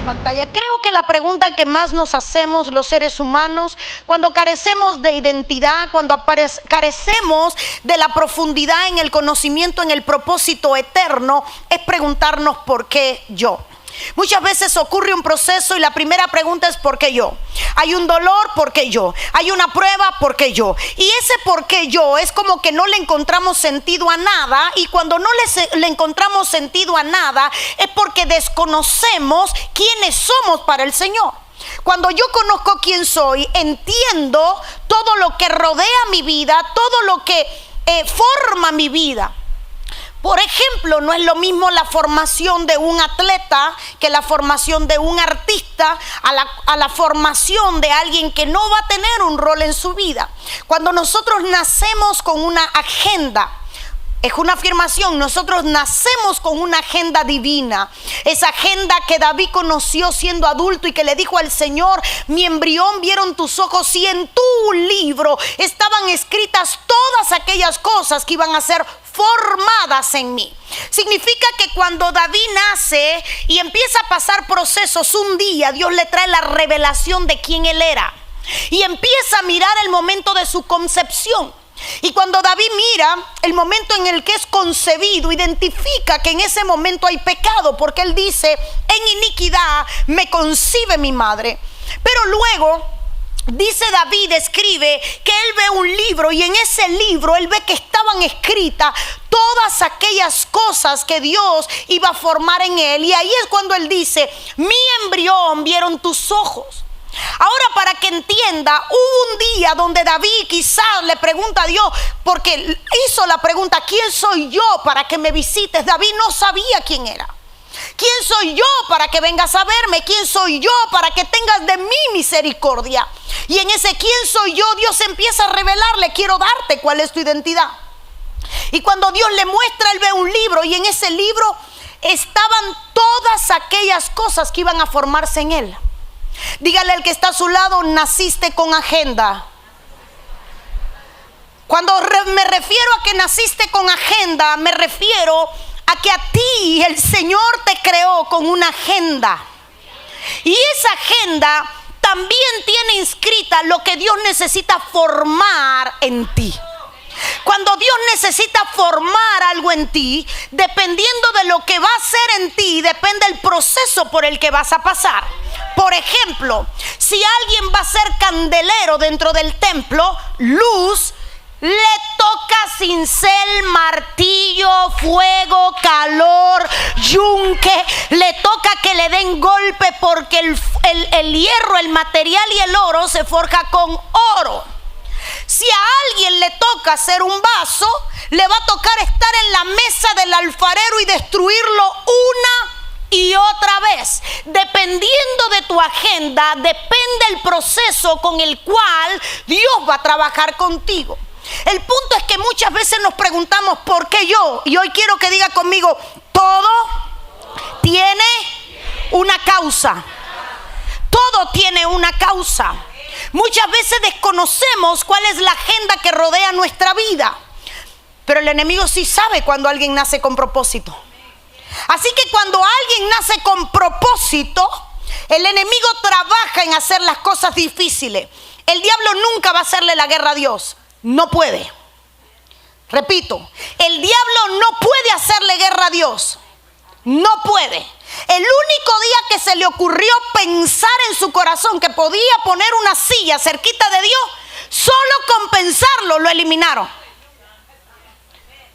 pantalla. Creo que la pregunta que más nos hacemos los seres humanos cuando carecemos de identidad, cuando carecemos de la profundidad en el conocimiento, en el propósito eterno, es preguntarnos ¿por qué yo? Muchas veces ocurre un proceso y la primera pregunta es ¿por qué yo? Hay un dolor, ¿por qué yo? Hay una prueba, ¿por qué yo? Y ese ¿por qué yo? Es como que no le encontramos sentido a nada, y cuando no le encontramos sentido a nada es porque desconocemos quiénes somos para el Señor. Cuando yo conozco quién soy, entiendo todo lo que rodea mi vida, todo lo que forma mi vida. Por ejemplo, no es lo mismo la formación de un atleta que la formación de un artista a la formación de alguien que no va a tener un rol en su vida. Cuando nosotros nacemos con una agenda, es una afirmación, nosotros nacemos con una agenda divina. Esa agenda que David conoció siendo adulto y que le dijo al Señor: mi embrión vieron tus ojos y en tu libro estaban escritas todas aquellas cosas que iban a ser formadas en mí. Significa que cuando David nace y empieza a pasar procesos, un día Dios le trae la revelación de quién él era y empieza a mirar el momento de su concepción. Y cuando David mira el momento en el que es concebido, identifica que en ese momento hay pecado, porque él dice: en iniquidad me concibe mi madre. Pero luego dice David, escribe que él ve un libro y en ese libro él ve que estaban escritas todas aquellas cosas que Dios iba a formar en él. Y ahí es cuando él dice: mi embrión vieron tus ojos. Ahora, para que entienda, hubo un día donde David quizás le pregunta a Dios, porque hizo la pregunta: ¿quién soy yo para que me visites? David no sabía quién era. ¿Quién soy yo para que vengas a verme? ¿Quién soy yo para que tengas de mí misericordia? Y en ese ¿quién soy yo? Dios empieza a revelarle: quiero darte cuál es tu identidad. Y cuando Dios le muestra, él ve un libro y en ese libro estaban todas aquellas cosas que iban a formarse en él. Dígale al que está a su lado: naciste con agenda. Cuando me refiero a que naciste con agenda, me refiero a que a ti el Señor te creó con una agenda. Y esa agenda también tiene inscrita lo que Dios necesita formar en ti. Cuando Dios necesita formar algo en ti, dependiendo de lo que va a hacer en ti, depende el proceso por el que vas a pasar. Por ejemplo, si alguien va a ser candelero dentro del templo, luz, le toca cincel, martillo, fuego, calor, yunque, le toca que le den golpe, porque el hierro, el material y el oro se forja con oro. Si a alguien le toca hacer un vaso, le va a tocar estar en la mesa del alfarero y destruirlo una y otra vez. Dependiendo de tu agenda, depende el proceso con el cual Dios va a trabajar contigo. El punto es que muchas veces nos preguntamos ¿por qué yo? Y hoy quiero que diga conmigo: todo tiene una causa. Todo tiene una causa. Muchas veces desconocemos cuál es la agenda que rodea nuestra vida, pero el enemigo sí sabe cuando alguien nace con propósito. Así que cuando alguien nace con propósito, el enemigo trabaja en hacer las cosas difíciles. El diablo nunca va a hacerle la guerra a Dios. No puede. Repito, el diablo no puede hacerle guerra a Dios. No puede. El único día que se le ocurrió pensar en su corazón que podía poner una silla cerquita de Dios, solo con pensarlo lo eliminaron.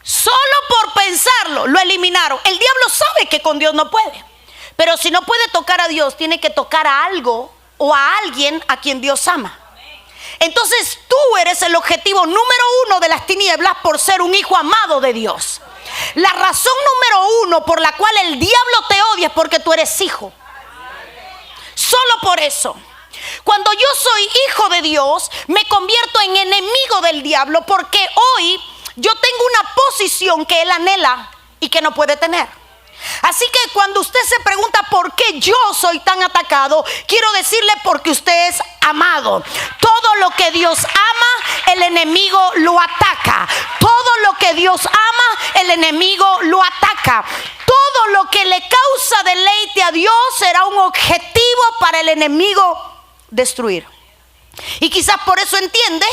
Solo por pensarlo lo eliminaron. El diablo sabe que con Dios no puede, pero si no puede tocar a Dios, tiene que tocar a algo o a alguien a quien Dios ama. Entonces tú eres el objetivo número uno de las tinieblas por ser un hijo amado de Dios. La razón número uno por la cual el diablo te odia es porque tú eres hijo. Solo por eso. Cuando yo soy hijo de Dios, me convierto en enemigo del diablo, porque hoy yo tengo una posición que él anhela y que no puede tener. Así que cuando usted se pregunta por qué yo soy tan atacado, quiero decirle: porque usted es amado. Todo lo que Dios ama, el enemigo lo ataca. Todo lo que Dios ama, el enemigo lo ataca. Todo lo que que le causa deleite a Dios será un objetivo para el enemigo destruir. Y quizás por eso entiende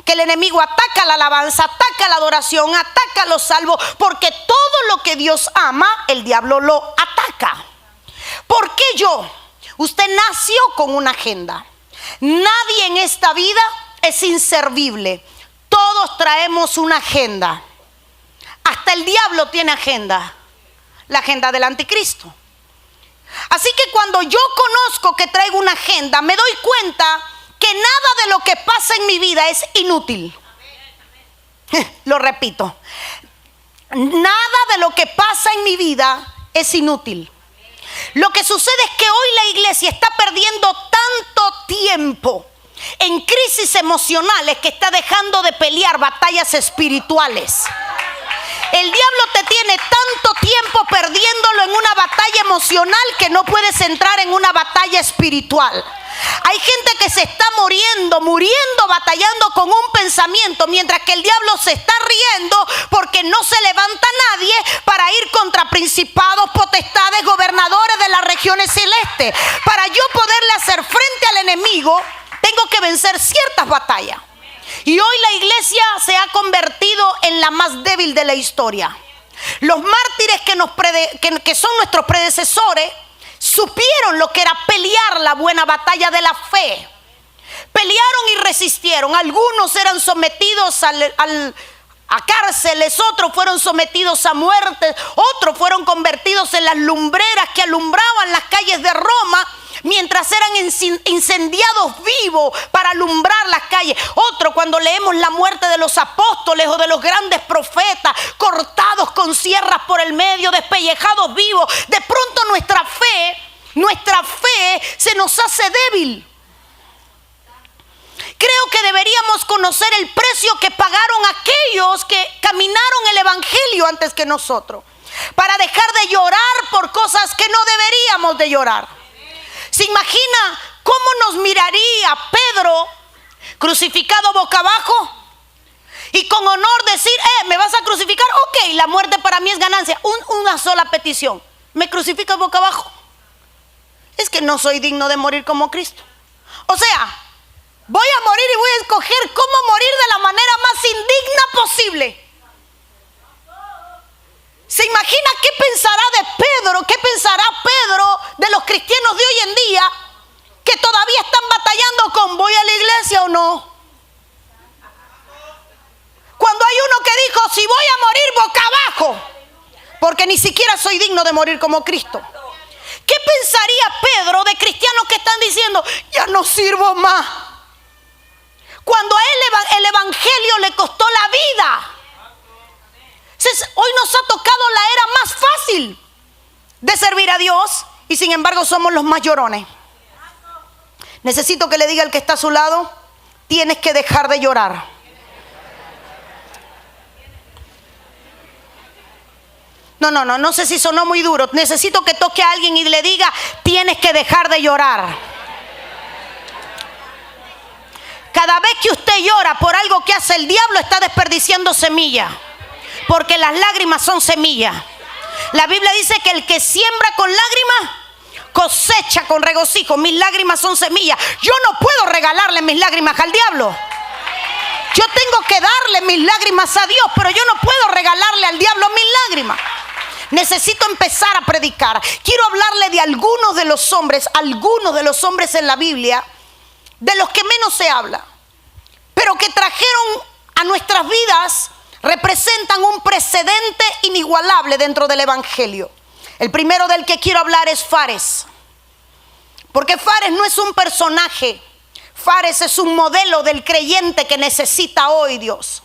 que el enemigo ataca la alabanza, ataca la adoración, ataca los salvos, porque todo lo que Dios ama, el diablo lo ataca. ¿Por qué yo? Usted nació con una agenda. Nadie en esta vida es inservible. Todos traemos una agenda. Hasta el diablo tiene agenda. La agenda del anticristo. Así que cuando yo conozco que traigo una agenda, me doy cuenta que nada de lo que pasa en mi vida es inútil. Lo repito. Nada de lo que pasa en mi vida es inútil. Lo que sucede es que hoy la iglesia está perdiendo tanto tiempo en crisis emocionales que está dejando de pelear batallas espirituales. El diablo te tiene tanto tiempo perdiéndolo en una batalla emocional que no puedes entrar en una batalla espiritual. Hay gente que se está muriendo, batallando con un pensamiento, mientras que el diablo se está riendo porque no se levanta nadie para ir contra principados, potestades, gobernadores de las regiones celestes. Para yo poderle hacer frente al enemigo, tengo que vencer ciertas batallas. Y hoy la iglesia se ha convertido en la más débil de la historia. Los mártires que son nuestros predecesores supieron lo que era pelear la buena batalla de la fe. Pelearon y resistieron. Algunos eran sometidos a cárceles, otros fueron sometidos a muerte, otros fueron convertidos en las lumbreras que alumbraban las calles de Roma, mientras eran incendiados vivos para alumbrar las calles. Otro, cuando leemos la muerte de los apóstoles o de los grandes profetas, cortados con sierras por el medio, despellejados vivos, de pronto nuestra fe se nos hace débil. Creo que deberíamos conocer el precio que pagaron aquellos que caminaron el evangelio antes que nosotros, para dejar de llorar por cosas que no deberíamos de llorar. ¿Se imagina cómo nos miraría Pedro crucificado boca abajo y con honor decir, ¿me vas a crucificar? Ok, la muerte para mí es ganancia. Una sola petición, ¿me crucificas boca abajo? Es que no soy digno de morir como Cristo. O sea, voy a morir y voy a escoger cómo morir de la manera más indigna posible. ¿Se imagina qué pensará de Pedro? ¿Qué pensará Pedro de los cristianos de hoy en día que todavía están batallando con voy a la iglesia o no? Cuando hay uno que dijo, si voy a morir boca abajo, porque ni siquiera soy digno de morir como Cristo. ¿Qué pensaría Pedro de cristianos que están diciendo, ya no sirvo más? Cuando a él el evangelio le costó la vida. Hoy nos ha tocado la era más fácil de servir a Dios y sin embargo somos los más llorones. Necesito que le diga al que está a su lado, tienes que dejar de llorar. No sé si sonó muy duro. Necesito que toque a alguien y le diga, tienes que dejar de llorar. Cada vez que usted llora por algo que hace el diablo, está desperdiciando semilla. Porque las lágrimas son semillas. La Biblia dice que el que siembra con lágrimas, cosecha con regocijo. Mis lágrimas son semillas. Yo no puedo regalarle mis lágrimas al diablo. Yo tengo que darle mis lágrimas a Dios, pero yo no puedo regalarle al diablo mis lágrimas. Necesito empezar a predicar. Quiero hablarle de algunos de los hombres en la Biblia, de los que menos se habla, pero que trajeron a nuestras vidas, representan un precedente inigualable dentro del evangelio. El primero del que quiero hablar es Fares, porque Fares no es un personaje. Fares es un modelo del creyente que necesita hoy Dios.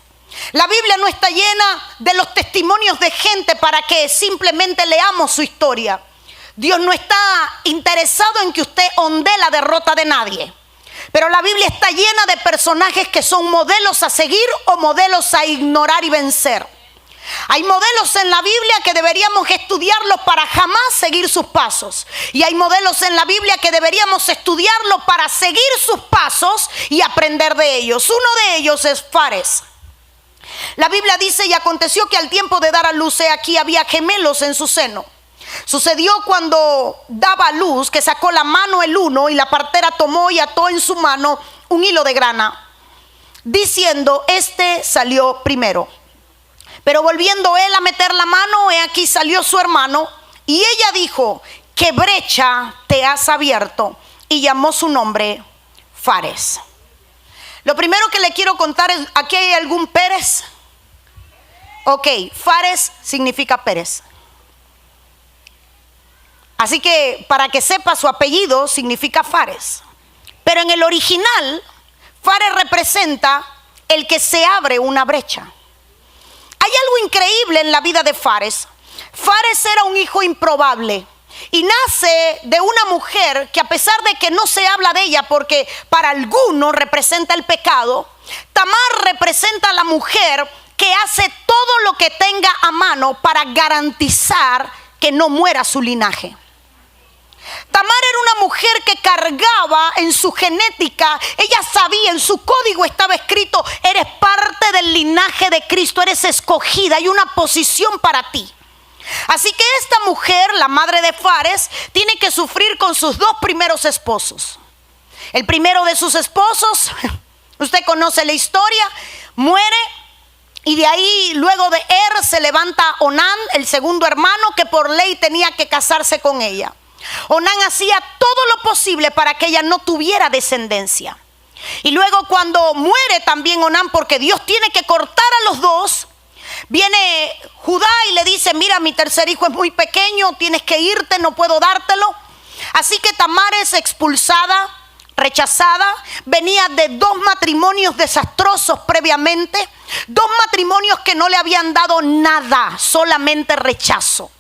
La Biblia no está llena de los testimonios de gente para que simplemente leamos su historia. Dios no está interesado en que usted ondee la derrota de nadie. Pero la Biblia está llena de personajes que son modelos a seguir o modelos a ignorar y vencer. Hay modelos en la Biblia que deberíamos estudiarlos para jamás seguir sus pasos. Y hay modelos en la Biblia que deberíamos estudiarlos para seguir sus pasos y aprender de ellos. Uno de ellos es Fares. La Biblia dice, y aconteció que al tiempo de dar a luz, he aquí había gemelos en su seno. Sucedió cuando daba a luz que sacó la mano el uno y la partera tomó y ató en su mano un hilo de grana, diciendo: este salió primero. Pero volviendo él a meter la mano, he aquí salió su hermano, y ella dijo: ¿qué brecha te has abierto? Y llamó su nombre Fares. Lo primero que le quiero contar es: ¿aquí hay algún Pérez? Ok, Fares significa Pérez. Así que para que sepa, su apellido significa Fares. Pero en el original, Fares representa el que se abre una brecha. Hay algo increíble en la vida de Fares. Fares era un hijo improbable y nace de una mujer que, a pesar de que no se habla de ella porque para algunos representa el pecado, Tamar representa a la mujer que hace todo lo que tenga a mano para garantizar que no muera su linaje. Tamar era una mujer que cargaba en su genética, ella sabía, en su código estaba escrito: eres parte del linaje de Cristo, eres escogida, hay una posición para ti. Así que esta mujer, la madre de Fares, tiene que sufrir con sus dos primeros esposos. El primero de sus esposos, usted conoce la historia, muere. Y de ahí, luego de se levanta Onán, el segundo hermano, que por ley tenía que casarse con ella. Onán hacía todo lo posible para que ella no tuviera descendencia. Y luego, cuando muere también Onán, porque Dios tiene que cortar a los dos, viene Judá y le dice: mira, mi tercer hijo es muy pequeño, tienes que irte, no puedo dártelo. Así que Tamar es expulsada, rechazada. Venía de dos matrimonios desastrosos previamente, dos matrimonios que no le habían dado nada, solamente rechazo.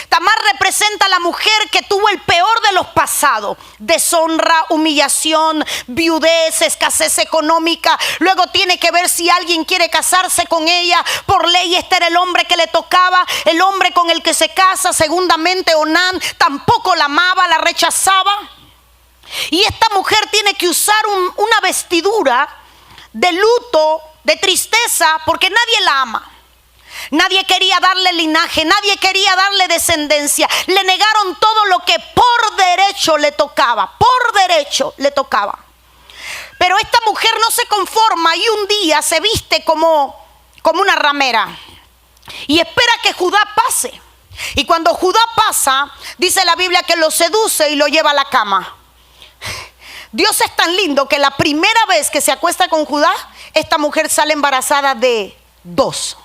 Tamar representa a la mujer que tuvo el peor de los pasados: deshonra, humillación, viudez, escasez económica. Luego tiene que ver si alguien quiere casarse con ella. Por ley este era el hombre que le tocaba, el hombre con el que se casa. Segundamente, Onán tampoco la amaba, la rechazaba. Y esta mujer tiene que usar una vestidura de luto, de tristeza, porque nadie la ama. Nadie quería darle linaje, nadie quería darle descendencia. Le negaron todo lo que por derecho le tocaba, por derecho le tocaba. Pero esta mujer no se conforma y un día se viste como una ramera y espera que Judá pase. Y cuando Judá pasa, dice la Biblia que lo seduce y lo lleva a la cama. Dios es tan lindo que la primera vez que se acuesta con Judá, esta mujer sale embarazada de dos.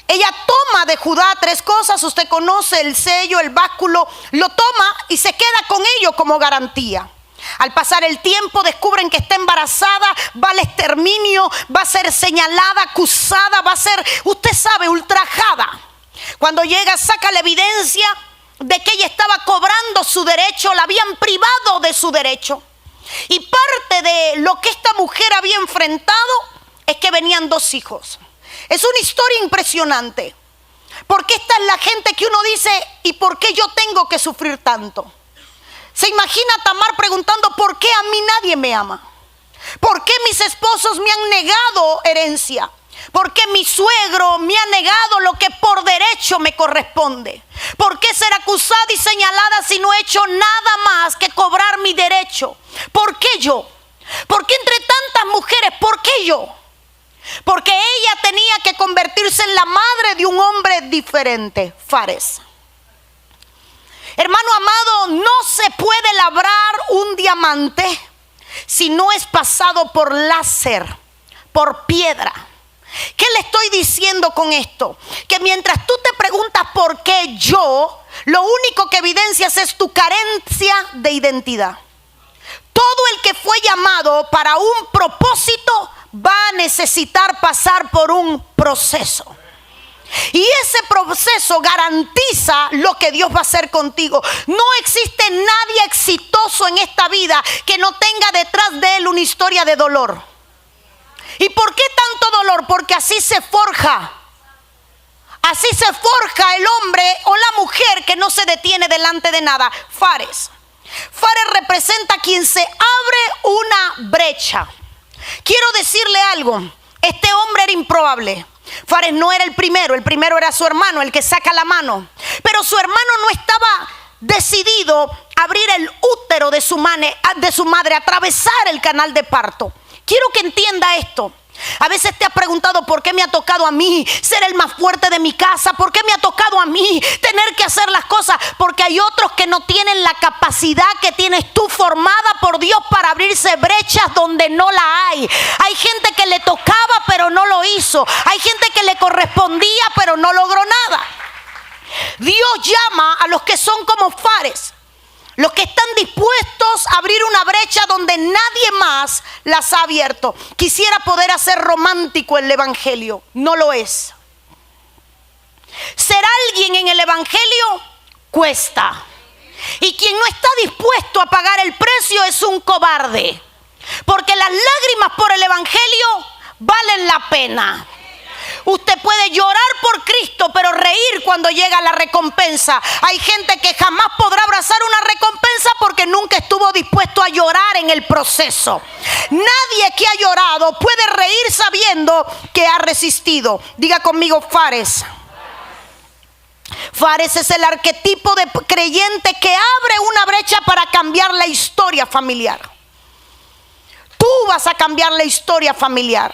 Ella toma de Judá tres cosas. Usted conoce el sello, el báculo. Lo toma y se queda con ello como garantía. Al pasar el tiempo descubren que está embarazada, va al exterminio, va a ser señalada, acusada, va a ser, usted sabe, ultrajada. Cuando llega, saca la evidencia de que ella estaba cobrando su derecho, la habían privado de su derecho. Y parte de lo que esta mujer había enfrentado es que venían dos hijos. Es una historia impresionante, porque esta es la gente que uno dice: ¿y por qué yo tengo que sufrir tanto? Se imagina a Tamar preguntando: ¿por qué a mí nadie me ama? ¿Por qué mis esposos me han negado herencia? ¿Por qué mi suegro me ha negado lo que por derecho me corresponde? ¿Por qué ser acusada y señalada si no he hecho nada más que cobrar mi derecho? ¿Por qué yo? ¿Por qué entre tantas mujeres? ¿Por qué yo? Porque ella tenía que convertirse en la madre de un hombre diferente, Fares. Hermano amado, no se puede labrar un diamante si no es pasado por láser, por piedra. ¿Qué le estoy diciendo con esto? Que mientras tú te preguntas ¿por qué yo?, lo único que evidencias es tu carencia de identidad. Todo el que fue llamado para un propósito va a necesitar pasar por un proceso. Y ese proceso garantiza lo que Dios va a hacer contigo. No existe nadie exitoso en esta vida que no tenga detrás de él una historia de dolor. ¿Y por qué tanto dolor? Porque así se forja. Así se forja el hombre o la mujer que no se detiene delante de nada. Fares. Fares representa a quien se abre una brecha. Quiero decirle algo. Este hombre era improbable. Fares no era el primero era su hermano, el que saca la mano. Pero su hermano no estaba decidido a abrir el útero de su madre, atravesar el canal de parto. Quiero que entienda esto. A veces te has preguntado por qué me ha tocado a mí ser el más fuerte de mi casa, por qué me ha tocado a mí tener que hacer las cosas, porque hay otros que no tienen la capacidad que tienes tú formada por Dios para abrirse brechas donde no la hay. Hay gente que le tocaba pero no lo hizo, hay gente que le correspondía pero no logró nada. Dios llama a los que son como Fares, los que están dispuestos a abrir una brecha donde nadie más las ha abierto. Quisiera poder hacer romántico el evangelio, no lo es. Ser alguien en el evangelio cuesta. Y quien no está dispuesto a pagar el precio es un cobarde. Porque las lágrimas por el evangelio valen la pena. Usted puede llorar por Cristo, pero reír cuando llega la recompensa. Hay gente que jamás podrá abrazar una recompensa porque nunca estuvo dispuesto a llorar en el proceso. Nadie que ha llorado puede reír sabiendo que ha resistido. Diga conmigo, Fares. Fares es el arquetipo de creyente que abre una brecha para cambiar la historia familiar. Tú vas a cambiar la historia familiar.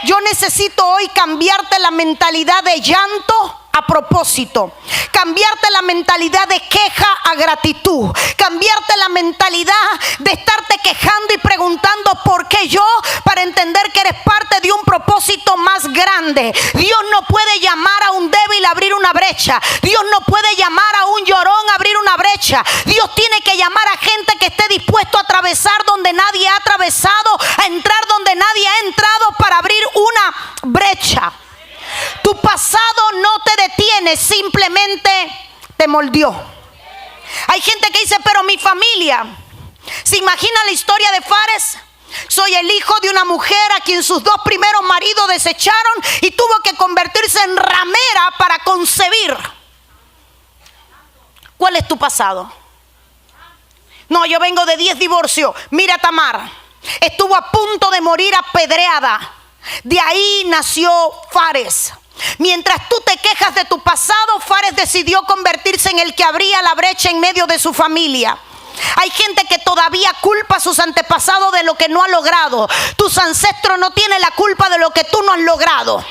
Yo necesito hoy cambiarte la mentalidad de llanto a propósito, cambiarte la mentalidad de queja a gratitud, cambiarte la mentalidad de estarte quejando y preguntando por qué yo, para entender que eres parte de un propósito más grande. Dios no puede llamar a un débil a abrir una brecha. Dios no puede llamar a un llorón a abrir una brecha. Dios tiene que llamar a gente que esté dispuesto a atravesar donde nadie ha atravesado, a entrar donde nadie ha entrado para abrir una brecha. Tu pasado no te detiene, simplemente te moldeó. Hay gente que dice, pero mi familia, ¿se imagina la historia de Fares? Soy el hijo de una mujer a quien sus dos primeros maridos desecharon y tuvo que convertirse en ramera para concebir. ¿Cuál es tu pasado? No, yo vengo de 10 divorcios. Mira, Tamar, estuvo a punto de morir apedreada. De ahí nació Fares. Mientras tú te quejas de tu pasado, Fares decidió convertirse en el que abría la brecha en medio de su familia. Hay gente que todavía culpa a sus antepasados de lo que no ha logrado. Tus ancestros no tienen la culpa de lo que tú no has logrado.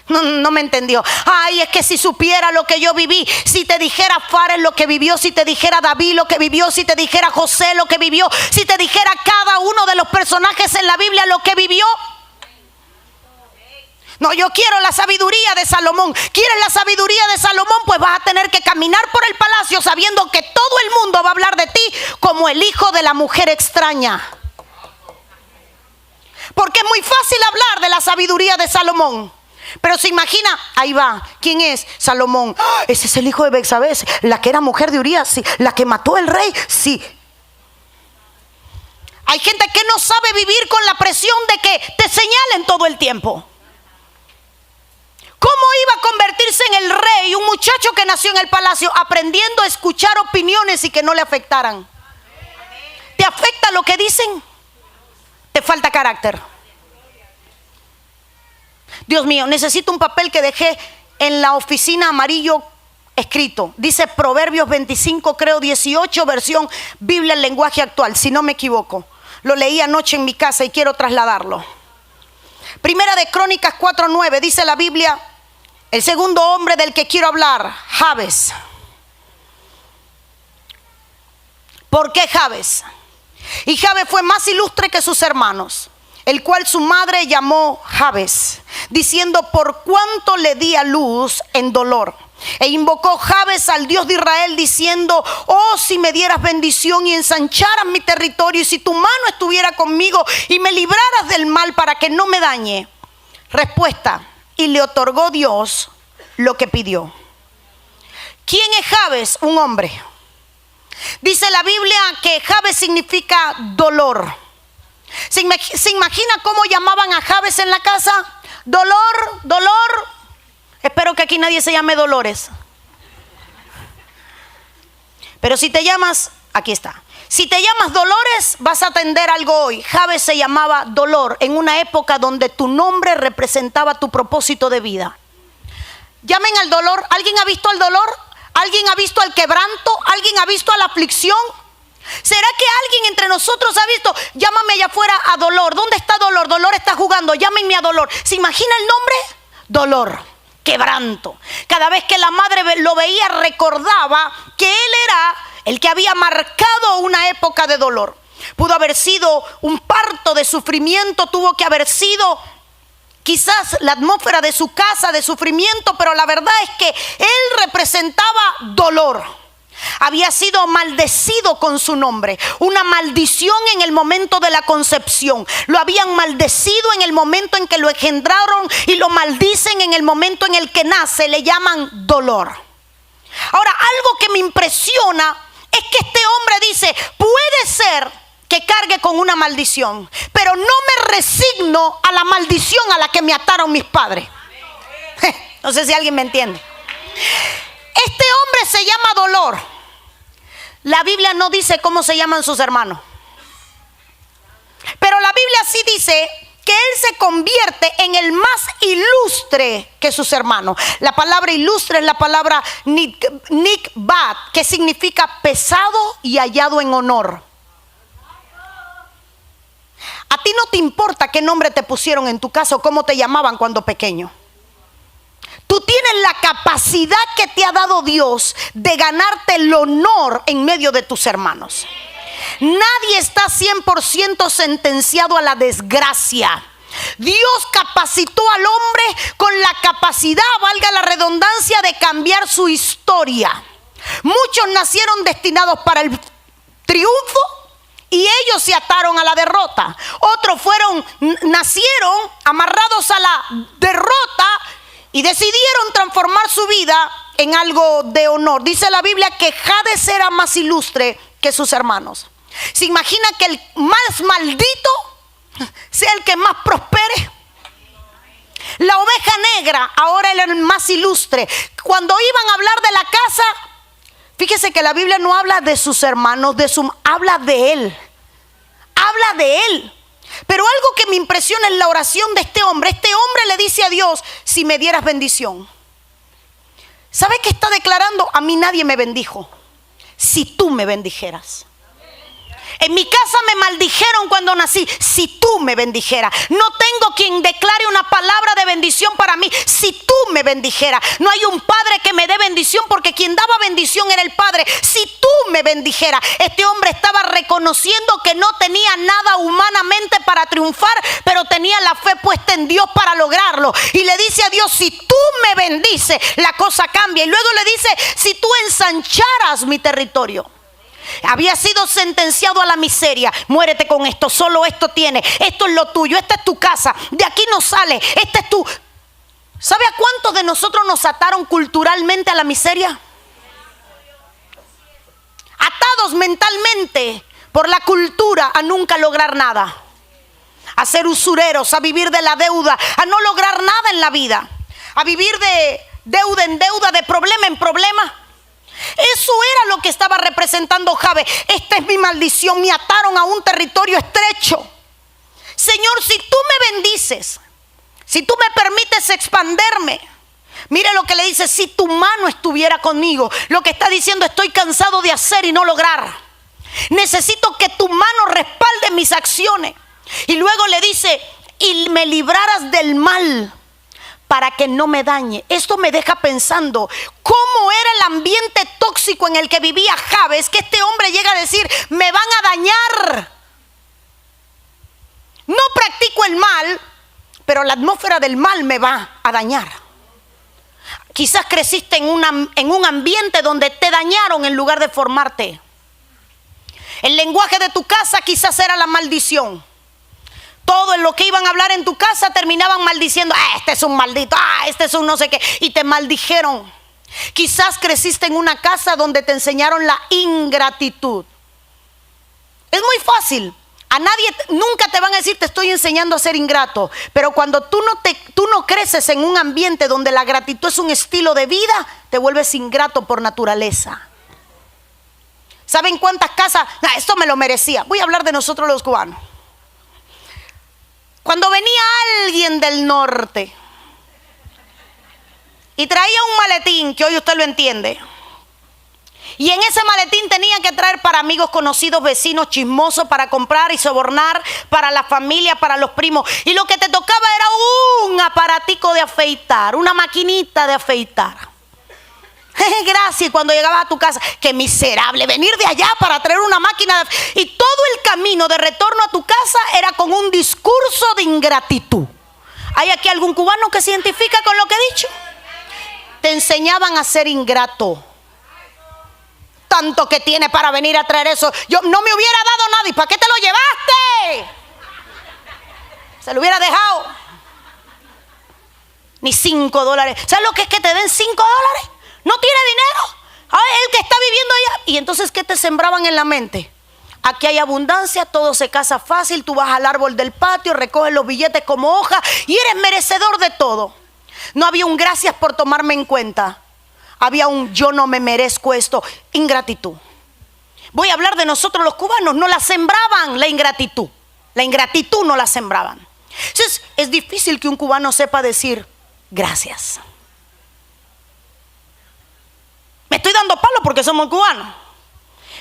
No me entendió. Ay, es que si supiera lo que yo viví, si te dijera Fares lo que vivió, si te dijera David lo que vivió, si te dijera José lo que vivió, si te dijera cada uno de los personajes en la Biblia lo que vivió. No, yo quiero la sabiduría de Salomón. ¿Quieres la sabiduría de Salomón? Pues vas a tener que caminar por el palacio sabiendo que todo el mundo va a hablar de ti como el hijo de la mujer extraña. Porque es muy fácil hablar de la sabiduría de Salomón. Pero se imagina, ahí va, ¿quién es? Salomón. ¡Oh! Ese es el hijo de Betsabé, la que era mujer de Urías, sí, la que mató al rey, sí. Hay gente que no sabe vivir con la presión de que te señalen todo el tiempo. ¿Cómo iba a convertirse en el rey un muchacho que nació en el palacio aprendiendo a escuchar opiniones y que no le afectaran? ¿Te afecta lo que dicen? Te falta carácter. Dios mío, necesito un papel que dejé en la oficina amarillo escrito. Dice Proverbios 25, creo 18, versión Biblia en lenguaje actual, si no me equivoco. Lo leí anoche en mi casa y quiero trasladarlo. Primera de Crónicas 4:9 dice la Biblia, el segundo hombre del que quiero hablar, Jabes. ¿Por qué Jabes? Y Jabes fue más ilustre que sus hermanos, el cual su madre llamó Jabes, diciendo, por cuánto le di a luz en dolor. E invocó Jabes al Dios de Israel diciendo, oh, si me dieras bendición y ensancharas mi territorio, y si tu mano estuviera conmigo y me libraras del mal para que no me dañe. Respuesta, y le otorgó Dios lo que pidió. ¿Quién es Jabes? Un hombre. Dice la Biblia que Jabes significa dolor. ¿Se imagina cómo llamaban a Jabes en la casa? Dolor, dolor. Espero que aquí nadie se llame Dolores. Pero si te llamas, aquí está. Si te llamas Dolores, vas a atender algo hoy. Jabes se llamaba Dolor en una época donde tu nombre representaba tu propósito de vida. Llamen al dolor. ¿Alguien ha visto al dolor? ¿Alguien ha visto al quebranto? ¿Alguien ha visto a la aflicción? ¿Será que alguien entre nosotros ha visto? Llámame allá afuera a Dolor. ¿Dónde está Dolor? Dolor está jugando. Llámenme a Dolor. ¿Se imagina el nombre? Dolor, quebranto. Cada vez que la madre lo veía, recordaba que él era el que había marcado una época de dolor. Pudo haber sido un parto de sufrimiento, tuvo que haber sido quizás la atmósfera de su casa de sufrimiento, pero la verdad es que él representaba dolor. Había sido maldecido con su nombre, una maldición en el momento de la concepción. Lo habían maldecido en el momento en que lo engendraron y lo maldicen en el momento en el que nace. Le llaman dolor. Ahora, algo que me impresiona es que este hombre dice, puede ser que cargue con una maldición, pero no me resigno a la maldición a la que me ataron mis padres. No sé si alguien me entiende. Este hombre se llama Dolor. La Biblia no dice cómo se llaman sus hermanos, pero la Biblia sí dice que él se convierte en el más ilustre que sus hermanos. La palabra ilustre es la palabra nikbat, que significa pesado y hallado en honor. A ti no te importa qué nombre te pusieron en tu casa o cómo te llamaban cuando pequeño. Tú tienes la capacidad que te ha dado Dios de ganarte el honor en medio de tus hermanos. Nadie está 100% sentenciado a la desgracia. Dios capacitó al hombre con la capacidad, valga la redundancia, de cambiar su historia. Muchos nacieron destinados para el triunfo y ellos se ataron a la derrota. Otros nacieron amarrados a la derrota y decidieron transformar su vida en algo de honor. Dice la Biblia que Jabes era más ilustre que sus hermanos. ¿Se imagina que el más maldito sea el que más prospere? La oveja negra ahora era el más ilustre. Cuando iban a hablar de la casa, fíjese que la Biblia no habla de sus hermanos, habla de él. Habla de él. Pero algo que me impresiona es la oración de este hombre. Este hombre le dice a Dios, si me dieras bendición. ¿Sabe qué está declarando? A mí nadie me bendijo. Si tú me bendijeras. En mi casa me maldijeron cuando nací. Si tú me bendijeras. No tengo quien declare una palabra de bendición para mí. Si tú me bendijeras. No hay un padre que me dé bendición, porque quien daba bendición era el padre. Si tú me bendijeras. Este hombre estaba reconociendo que no tenía nada humanamente para triunfar, pero tenía la fe puesta en Dios para lograrlo. Y le dice a Dios, si tú me bendices, la cosa cambia. Y luego le dice, si tú ensancharas mi territorio. Había sido sentenciado a la miseria. Muérete con esto, solo esto tiene. Esto es lo tuyo, esta es tu casa. De aquí no sale, este es tu... ¿Sabe a cuántos de nosotros nos ataron culturalmente a la miseria? Atados mentalmente por la cultura a nunca lograr nada. A ser usureros, a vivir de la deuda, a no lograr nada en la vida. A vivir de deuda en deuda, de problema en problema. Eso era lo que estaba representando Jabes. Esta es mi maldición, me ataron a un territorio estrecho. Señor, si tú me bendices, si tú me permites expanderme. Mire lo que le dice, si tu mano estuviera conmigo. Lo que está diciendo, estoy cansado de hacer y no lograr. Necesito que tu mano respalde mis acciones. Y luego le dice, y me libraras del mal, para que no me dañe. Esto me deja pensando cómo era el ambiente tóxico en el que vivía Jabes, que este hombre llega a decir, me van a dañar. No practico el mal, pero la atmósfera del mal me va a dañar. Quizás creciste en un ambiente donde te dañaron en lugar de formarte. El lenguaje de tu casa quizás era la maldición. Todo en lo que iban a hablar en tu casa terminaban maldiciendo. Este es un maldito, este es un no sé qué. Y te maldijeron. Quizás creciste en una casa donde te enseñaron la ingratitud. Es muy fácil. A nadie nunca te van a decir, te estoy enseñando a ser ingrato. Pero cuando tú no creces en un ambiente donde la gratitud es un estilo de vida, te vuelves ingrato por naturaleza. ¿Saben cuántas casas? Esto me lo merecía. Voy a hablar de nosotros los cubanos. Cuando venía alguien del norte y traía un maletín, que hoy usted lo entiende, y en ese maletín tenía que traer para amigos, conocidos, vecinos, chismosos, para comprar y sobornar, para la familia, para los primos. Y lo que te tocaba era un aparatico de afeitar, una maquinita de afeitar. Gracias. Cuando llegabas a tu casa, qué miserable venir de allá para traer una máquina y todo el camino de retorno a tu casa era con un discurso de ingratitud. ¿Hay aquí algún cubano que se identifica con lo que he dicho? Te enseñaban a ser ingrato. Tanto que tiene para venir a traer eso. Yo no me hubiera dado nada. ¿Y para qué te lo llevaste? Se lo hubiera dejado. Ni $5. ¿Sabes lo que es que te den $5? No tiene dinero. El que está viviendo allá. Y entonces, ¿qué te sembraban en la mente? Aquí hay abundancia, todo se casa fácil. Tú vas al árbol del patio, recoges los billetes como hoja y eres merecedor de todo. No había un gracias por tomarme en cuenta. Había un yo no me merezco esto. Ingratitud. Voy a hablar de nosotros los cubanos. No la sembraban la ingratitud. La ingratitud no la sembraban. Entonces, es difícil que un cubano sepa decir gracias. Me estoy dando palo porque somos cubanos.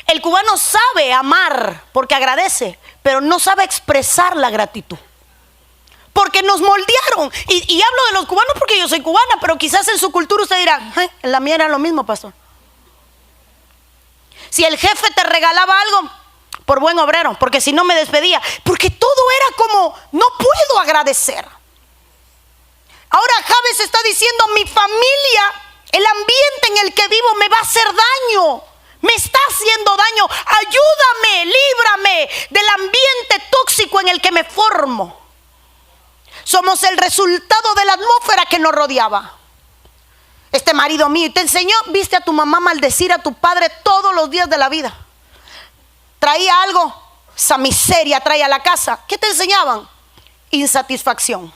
El cubano sabe amar porque agradece, pero no sabe expresar la gratitud. Porque nos moldearon. Y hablo de los cubanos porque yo soy cubana, pero quizás en su cultura usted dirá, en la mía era lo mismo, pastor. Si el jefe te regalaba algo, por buen obrero, porque si no me despedía. Porque todo era como, no puedo agradecer. Ahora Jabes está diciendo, mi familia, el ambiente en el que vivo me va a hacer daño. Me está haciendo daño. Ayúdame, líbrame del ambiente tóxico en el que me formo. Somos el resultado de la atmósfera que nos rodeaba. Este marido mío te enseñó, viste a tu mamá maldecir a tu padre todos los días de la vida. Traía algo, esa miseria traía a la casa. ¿Qué te enseñaban? Insatisfacción.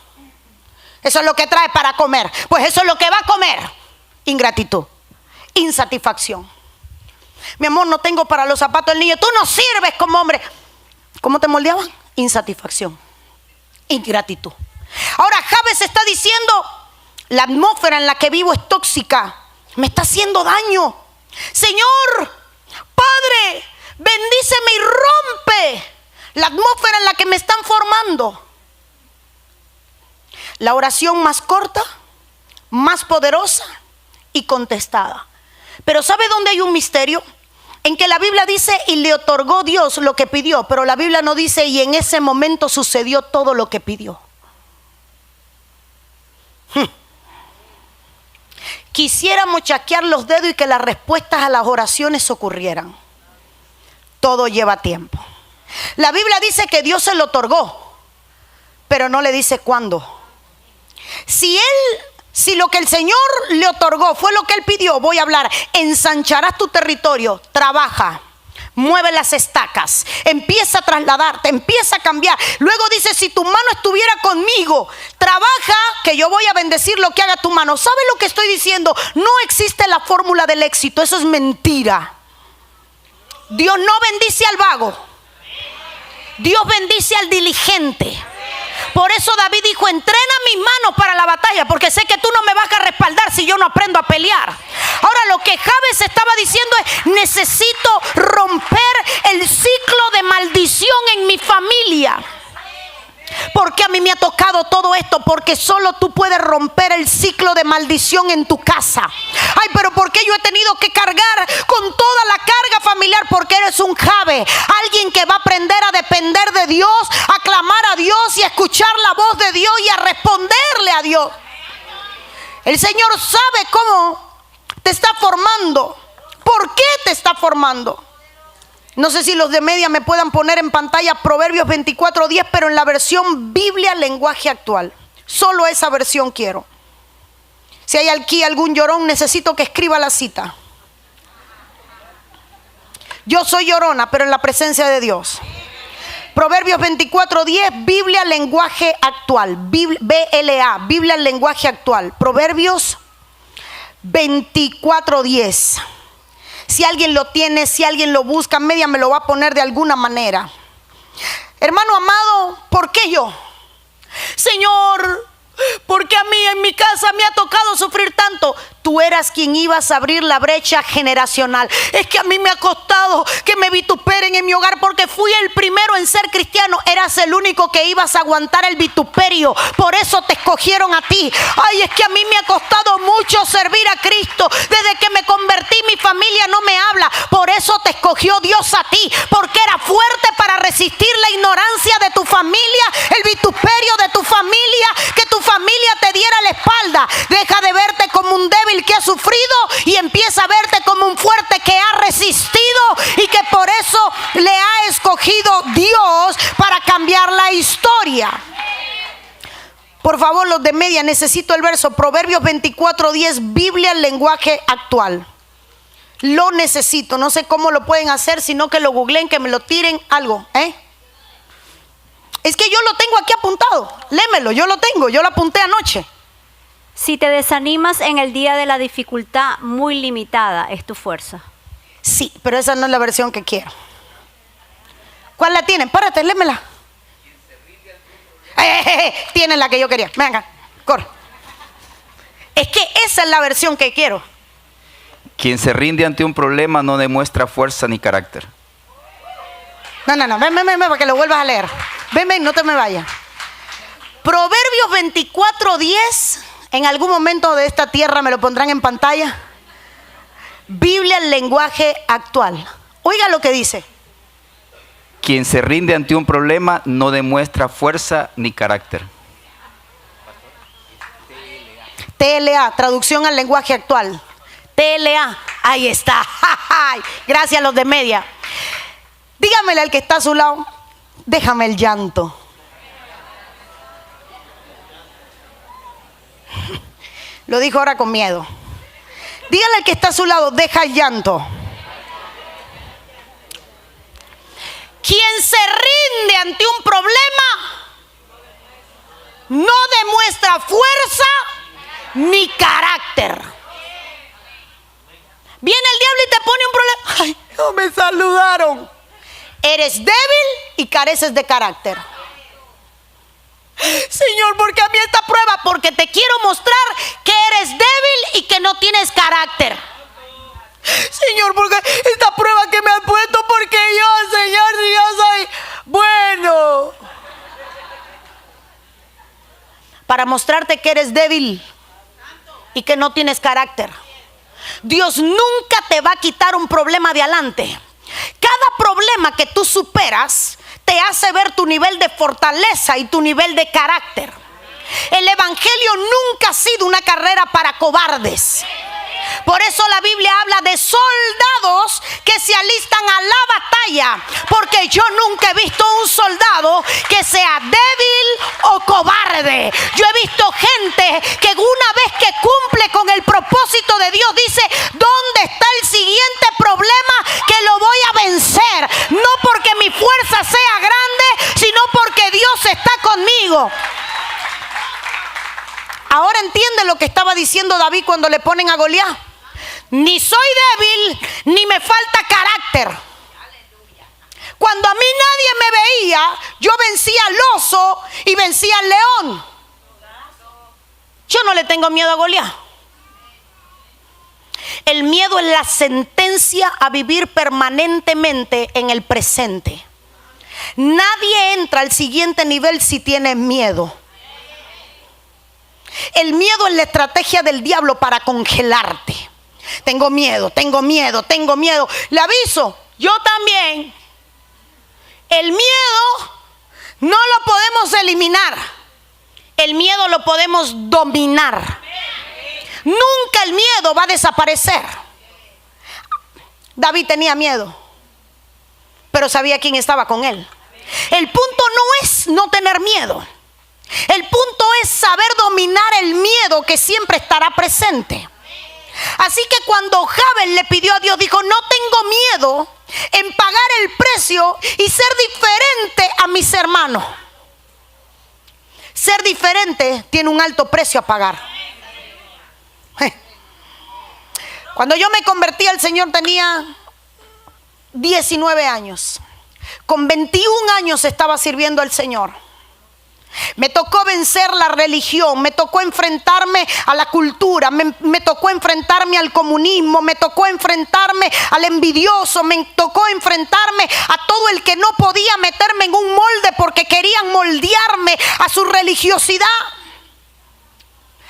Eso es lo que trae para comer. Pues eso es lo que va a comer. Ingratitud, insatisfacción. Mi amor, no tengo para los zapatos del niño. Tú no sirves como hombre. ¿Cómo te moldeaban? Insatisfacción, ingratitud. Ahora Jabes está diciendo, la atmósfera en la que vivo es tóxica, me está haciendo daño. Señor, Padre, bendíceme y rompe la atmósfera en la que me están formando. La oración más corta, más poderosa y contestada. Pero ¿sabe dónde hay un misterio? En que la Biblia dice, y le otorgó Dios lo que pidió, pero la Biblia no dice, y en ese momento sucedió todo lo que pidió. Quisiéramos chasquear los dedos y que las respuestas a las oraciones ocurrieran. Todo lleva tiempo. La Biblia dice que Dios se lo otorgó, pero no le dice cuándo. Si lo que el Señor le otorgó fue lo que Él pidió, voy a hablar, ensancharás tu territorio, trabaja, mueve las estacas, empieza a trasladarte, empieza a cambiar. Luego dice, si tu mano estuviera conmigo, trabaja, que yo voy a bendecir lo que haga tu mano. ¿Sabe lo que estoy diciendo? No existe la fórmula del éxito, eso es mentira. Dios no bendice al vago, Dios bendice al diligente. Por eso David dijo, entrena mis manos para la batalla, porque sé que tú no me vas a respaldar si yo no aprendo a pelear. Ahora lo que Jabes estaba diciendo es, necesito romper el ciclo de maldición en mi familia. Porque a mí me ha tocado todo esto, porque solo tú puedes romper el ciclo de maldición en tu casa. Ay, pero ¿por qué yo he tenido que cargar con toda la carga familiar? Porque eres un Jabes, alguien que va a aprender a depender de Dios, a clamar a Dios y a escuchar la voz de Dios y a responderle a Dios. El Señor sabe cómo te está formando, por qué te está formando. No sé si los de media me puedan poner en pantalla Proverbios 24:10, pero en la versión Biblia lenguaje actual. Solo esa versión quiero. Si hay aquí algún llorón, necesito que escriba la cita. Yo soy llorona, pero en la presencia de Dios. Proverbios 24:10, Biblia lenguaje actual. BLA, Biblia lenguaje actual. Proverbios 24:10. Si alguien lo tiene, si alguien lo busca, media me lo va a poner de alguna manera. Hermano amado, ¿por qué yo? Señor, porque a mí en mi casa me ha tocado sufrir tanto. Tú eras quien ibas a abrir la brecha generacional. Es que a mí me ha costado que me vituperen en mi hogar porque fui el primero en ser cristiano. Eras el único que ibas a aguantar el vituperio. Por eso te escogieron a ti. Ay, es que a mí me ha costado mucho servir a Cristo. Desde que me convertí, mi familia no me habla. Por eso te escogió Dios a ti. Porque era fuerte para resistir la ignorancia de tu familia, el vituperio de tu familia, que tu familia te diera la espalda. Deja de verte como un débil que ha sufrido y empieza a verte como un fuerte que ha resistido y que por eso le ha escogido Dios para cambiar la historia. Por favor, los de media, necesito el verso Proverbios 24:10, Biblia en lenguaje actual. Lo necesito, no sé cómo lo pueden hacer, sino que lo googleen, que me lo tiren, algo, Es que yo lo tengo aquí apuntado. Léemelo, yo lo tengo, yo lo apunté anoche. Si te desanimas en el día de la dificultad, muy limitada es tu fuerza. Sí, pero esa no es la versión que quiero. ¿Cuál la tienen? Párate, léemela. Tienen la que yo quería. Venga, corre. Es que esa es la versión que quiero. Quien se rinde ante un problema no demuestra fuerza ni carácter. No, ven, para que lo vuelvas a leer. Ven, no te me vayas. Proverbios 24:10. En algún momento de esta tierra me lo pondrán en pantalla. Biblia en lenguaje actual. Oiga lo que dice. Quien se rinde ante un problema no demuestra fuerza ni carácter. TLA, traducción al lenguaje actual. TLA, ahí está. Gracias a los de media. Dígamele al que está a su lado, déjame el llanto. Lo dijo ahora con miedo. Dígale al que está a su lado, deja el llanto. Quien se rinde ante un problema no demuestra fuerza ni carácter. Viene el diablo y te pone un problema. Ay, no me saludaron. Eres débil y careces de carácter. Señor, ¿por qué a mí esta prueba? Porque te quiero mostrar que eres débil y que no tienes carácter. Señor, porque esta prueba que me has puesto, porque yo, Señor, si yo soy bueno. Para mostrarte que eres débil y que no tienes carácter. Dios nunca te va a quitar un problema de adelante. Cada problema que tú superas te hace ver tu nivel de fortaleza y tu nivel de carácter. El evangelio nunca ha sido una carrera para cobardes. Por eso la Biblia habla de soldados que se alistan a la batalla, porque yo nunca he visto un soldado que sea débil o cobarde. Yo he visto gente que una vez que cumple con el propósito de Dios dice: ¿dónde está el siguiente problema que lo voy a vencer? No porque mi fuerza sea grande, sino porque Dios está conmigo. Ahora entiende lo que estaba diciendo David cuando le ponen a Goliat. Ni soy débil, ni me falta carácter. Cuando a mí nadie me veía, yo vencía al oso y vencía al león. Yo no le tengo miedo a Goliat. El miedo es la sentencia a vivir permanentemente en el presente. Nadie entra al siguiente nivel si tiene miedo. El miedo es la estrategia del diablo para congelarte. Tengo miedo. Le aviso, yo también. El miedo no lo podemos eliminar. El miedo lo podemos dominar. Nunca el miedo va a desaparecer. David tenía miedo, pero sabía quién estaba con él. El punto no es no tener miedo. El punto es saber dominar el miedo que siempre estará presente. Así que cuando Jabes le pidió a Dios, dijo: no tengo miedo en pagar el precio y ser diferente a mis hermanos. Ser diferente tiene un alto precio a pagar. Cuando yo me convertí al Señor tenía 19 años. Con 21 años estaba sirviendo al Señor. Me tocó vencer la religión, me tocó enfrentarme a la cultura, me tocó enfrentarme al comunismo, me tocó enfrentarme al envidioso, me tocó enfrentarme a todo el que no podía meterme en un molde porque querían moldearme a su religiosidad.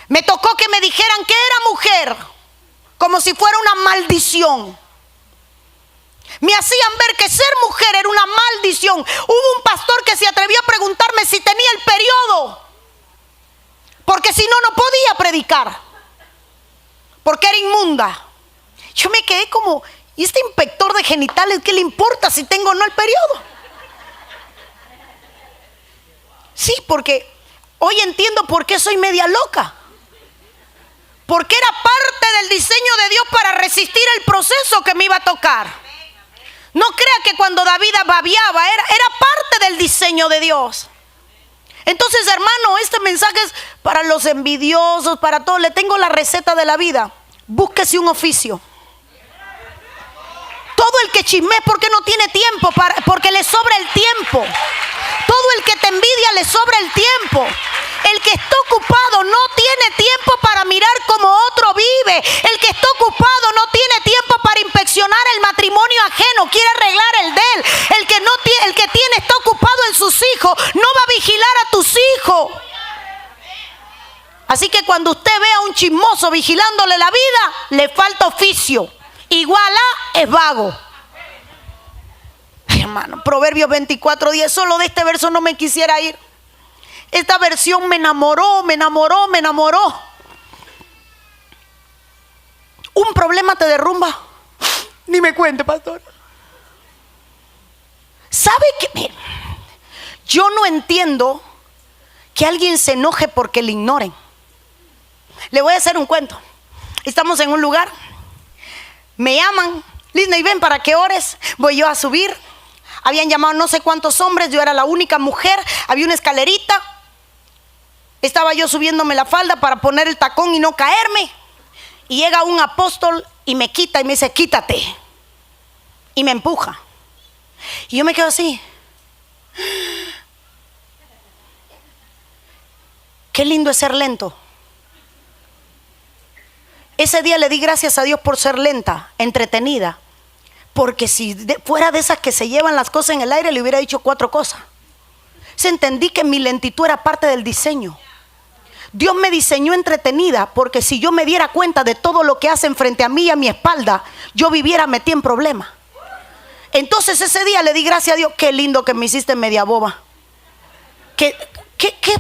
Me tocó que me dijeran que era mujer, como si fuera una maldición. Me hacían ver que ser mujer era una maldición. Hubo un pastor que se atrevió a preguntarme si tenía el periodo, porque si no, no podía predicar, porque era inmunda. Yo me quedé como, ¿y este inspector de genitales qué le importa si tengo o no el periodo? Sí, porque hoy entiendo por qué soy media loca. Porque era parte del diseño de Dios para resistir el proceso que me iba a tocar. No crea que cuando David babiaba, era parte del diseño de Dios. Entonces, hermano, este mensaje es para los envidiosos, para todos. Le tengo la receta de la vida. Búsquese un oficio. Todo el que chismea porque no tiene tiempo, porque le sobra el tiempo. Todo el que te envidia le sobra el tiempo. El que está ocupado no tiene tiempo para mirar cómo otro vive. El que está ocupado no tiene tiempo para inspeccionar el matrimonio ajeno, quiere arreglar el de él. El que tiene está ocupado en sus hijos, no va a vigilar a tus hijos. Así que cuando usted ve a un chismoso vigilándole la vida, le falta oficio. Igual a es vago. Ay, hermano, Proverbios 24:10, solo de este verso no me quisiera ir. Esta versión me enamoró. Un problema te derrumba. Ni me cuente, pastor. ¿Sabe qué? Mire, yo no entiendo que alguien se enoje porque le ignoren. Le voy a hacer un cuento. Estamos en un lugar. Me llaman, Lisney, ven para que ores. Voy yo a subir. Habían llamado no sé cuántos hombres, yo era la única mujer. Había una escalerita. Estaba yo subiéndome la falda para poner el tacón y no caerme. Y llega un apóstol y me quita y me dice, quítate. Y me empuja. Y yo me quedo así. Qué lindo es ser lento. Ese día le di gracias a Dios por ser lenta, entretenida. Porque si fuera de esas que se llevan las cosas en el aire, le hubiera dicho 4 cosas. Se entendí que mi lentitud era parte del diseño. Dios me diseñó entretenida, porque si yo me diera cuenta de todo lo que hacen frente a mí y a mi espalda, yo viviera metida en problemas. Entonces ese día le di gracias a Dios. Qué lindo que me hiciste media boba. ¿Qué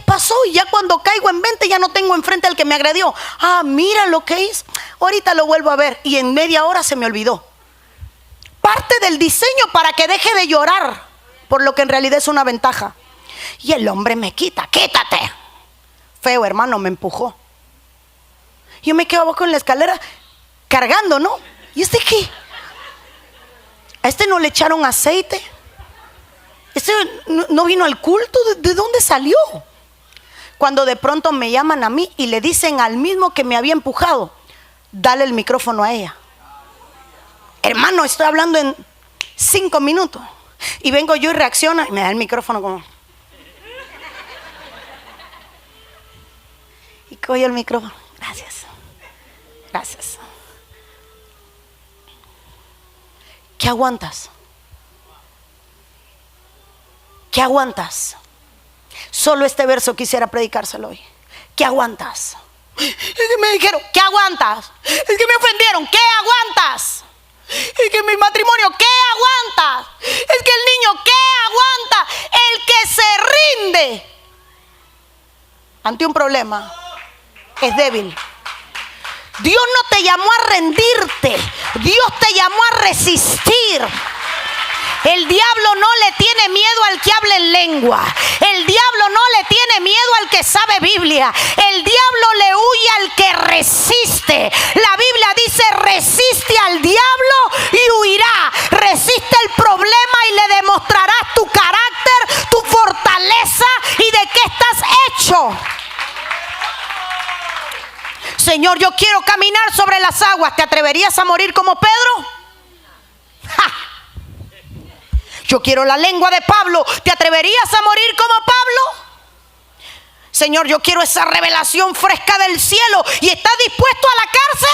pasó? Y ya cuando caigo en 20 ya no tengo enfrente al que me agredió. Ah, mira lo que hizo. Ahorita lo vuelvo a ver y en media hora se me olvidó. Parte del diseño para que deje de llorar por lo que en realidad es una ventaja. Y el hombre me quita, quítate. Feo, hermano, me empujó. Yo me quedo abajo en la escalera cargando, ¿no? ¿Y este qué? ¿A este no le echaron aceite? ¿Este no vino al culto? ¿De dónde salió? Cuando de pronto me llaman a mí y le dicen al mismo que me había empujado, dale el micrófono a ella. Hermano, estoy hablando en 5 minutos. Y vengo yo y reacciona y me da el micrófono como... Y cojo el micrófono. Gracias. ¿Qué aguantas? ¿Qué aguantas? Solo este verso quisiera predicárselo hoy. ¿Qué aguantas? Es que me dijeron, ¿qué aguantas? Es que me ofendieron, ¿qué aguantas? Es que mi matrimonio, ¿qué aguantas? Es que el niño, ¿qué aguanta? El que se rinde ante un problema es débil. Dios no te llamó a rendirte, Dios te llamó a resistir. El diablo no le tiene miedo al que habla en lengua. El diablo no le tiene miedo al que sabe Biblia. El diablo le huye al que resiste. La Biblia dice, resiste al diablo y huirá. Resiste el problema y le demostrarás tu carácter, tu fortaleza y de qué estás hecho. Señor, yo quiero quiero caminar sobre las aguas. ¿Te atreverías a morir como Pedro? ¡Ja! Yo quiero la lengua de Pablo. ¿Te atreverías a morir como Pablo? Señor, yo quiero esa revelación fresca del cielo. ¿Y estás dispuesto a la cárcel?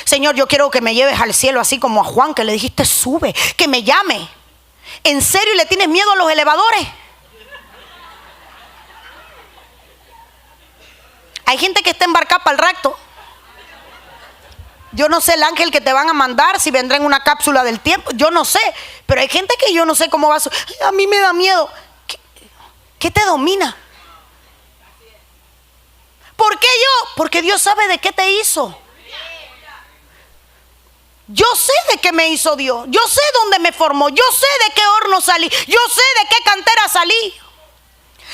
Señor, yo quiero que me lleves al cielo así como a Juan, que le dijiste sube, que me llame. ¿En serio le tienes miedo a los elevadores? Hay gente que está embarcada para el rapto. Yo no sé el ángel que te van a mandar, si vendrá en una cápsula del tiempo, yo no sé. Pero hay gente que yo no sé cómo va a... A mí me da miedo. ¿Qué te domina? ¿Por qué yo? Porque Dios sabe de qué te hizo. Yo sé de qué me hizo Dios. Yo sé dónde me formó. Yo sé de qué horno salí. Yo sé de qué cantera salí.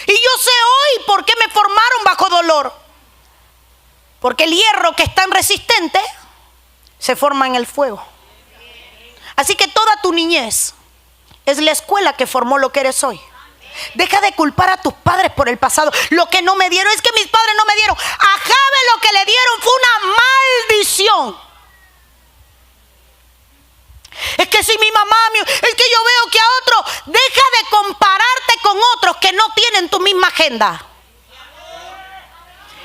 Y yo sé hoy por qué me formaron bajo dolor. Porque el hierro que es tan resistente se forma en el fuego. Así que toda tu niñez es la escuela que formó lo que eres hoy. Deja de culpar a tus padres por el pasado. Lo que no me dieron, es que mis padres no me dieron. A Jabe lo que le dieron fue una maldición. Es que si mi mamá, es que yo veo que a otro, deja de compararte con otros que no tienen tu misma agenda.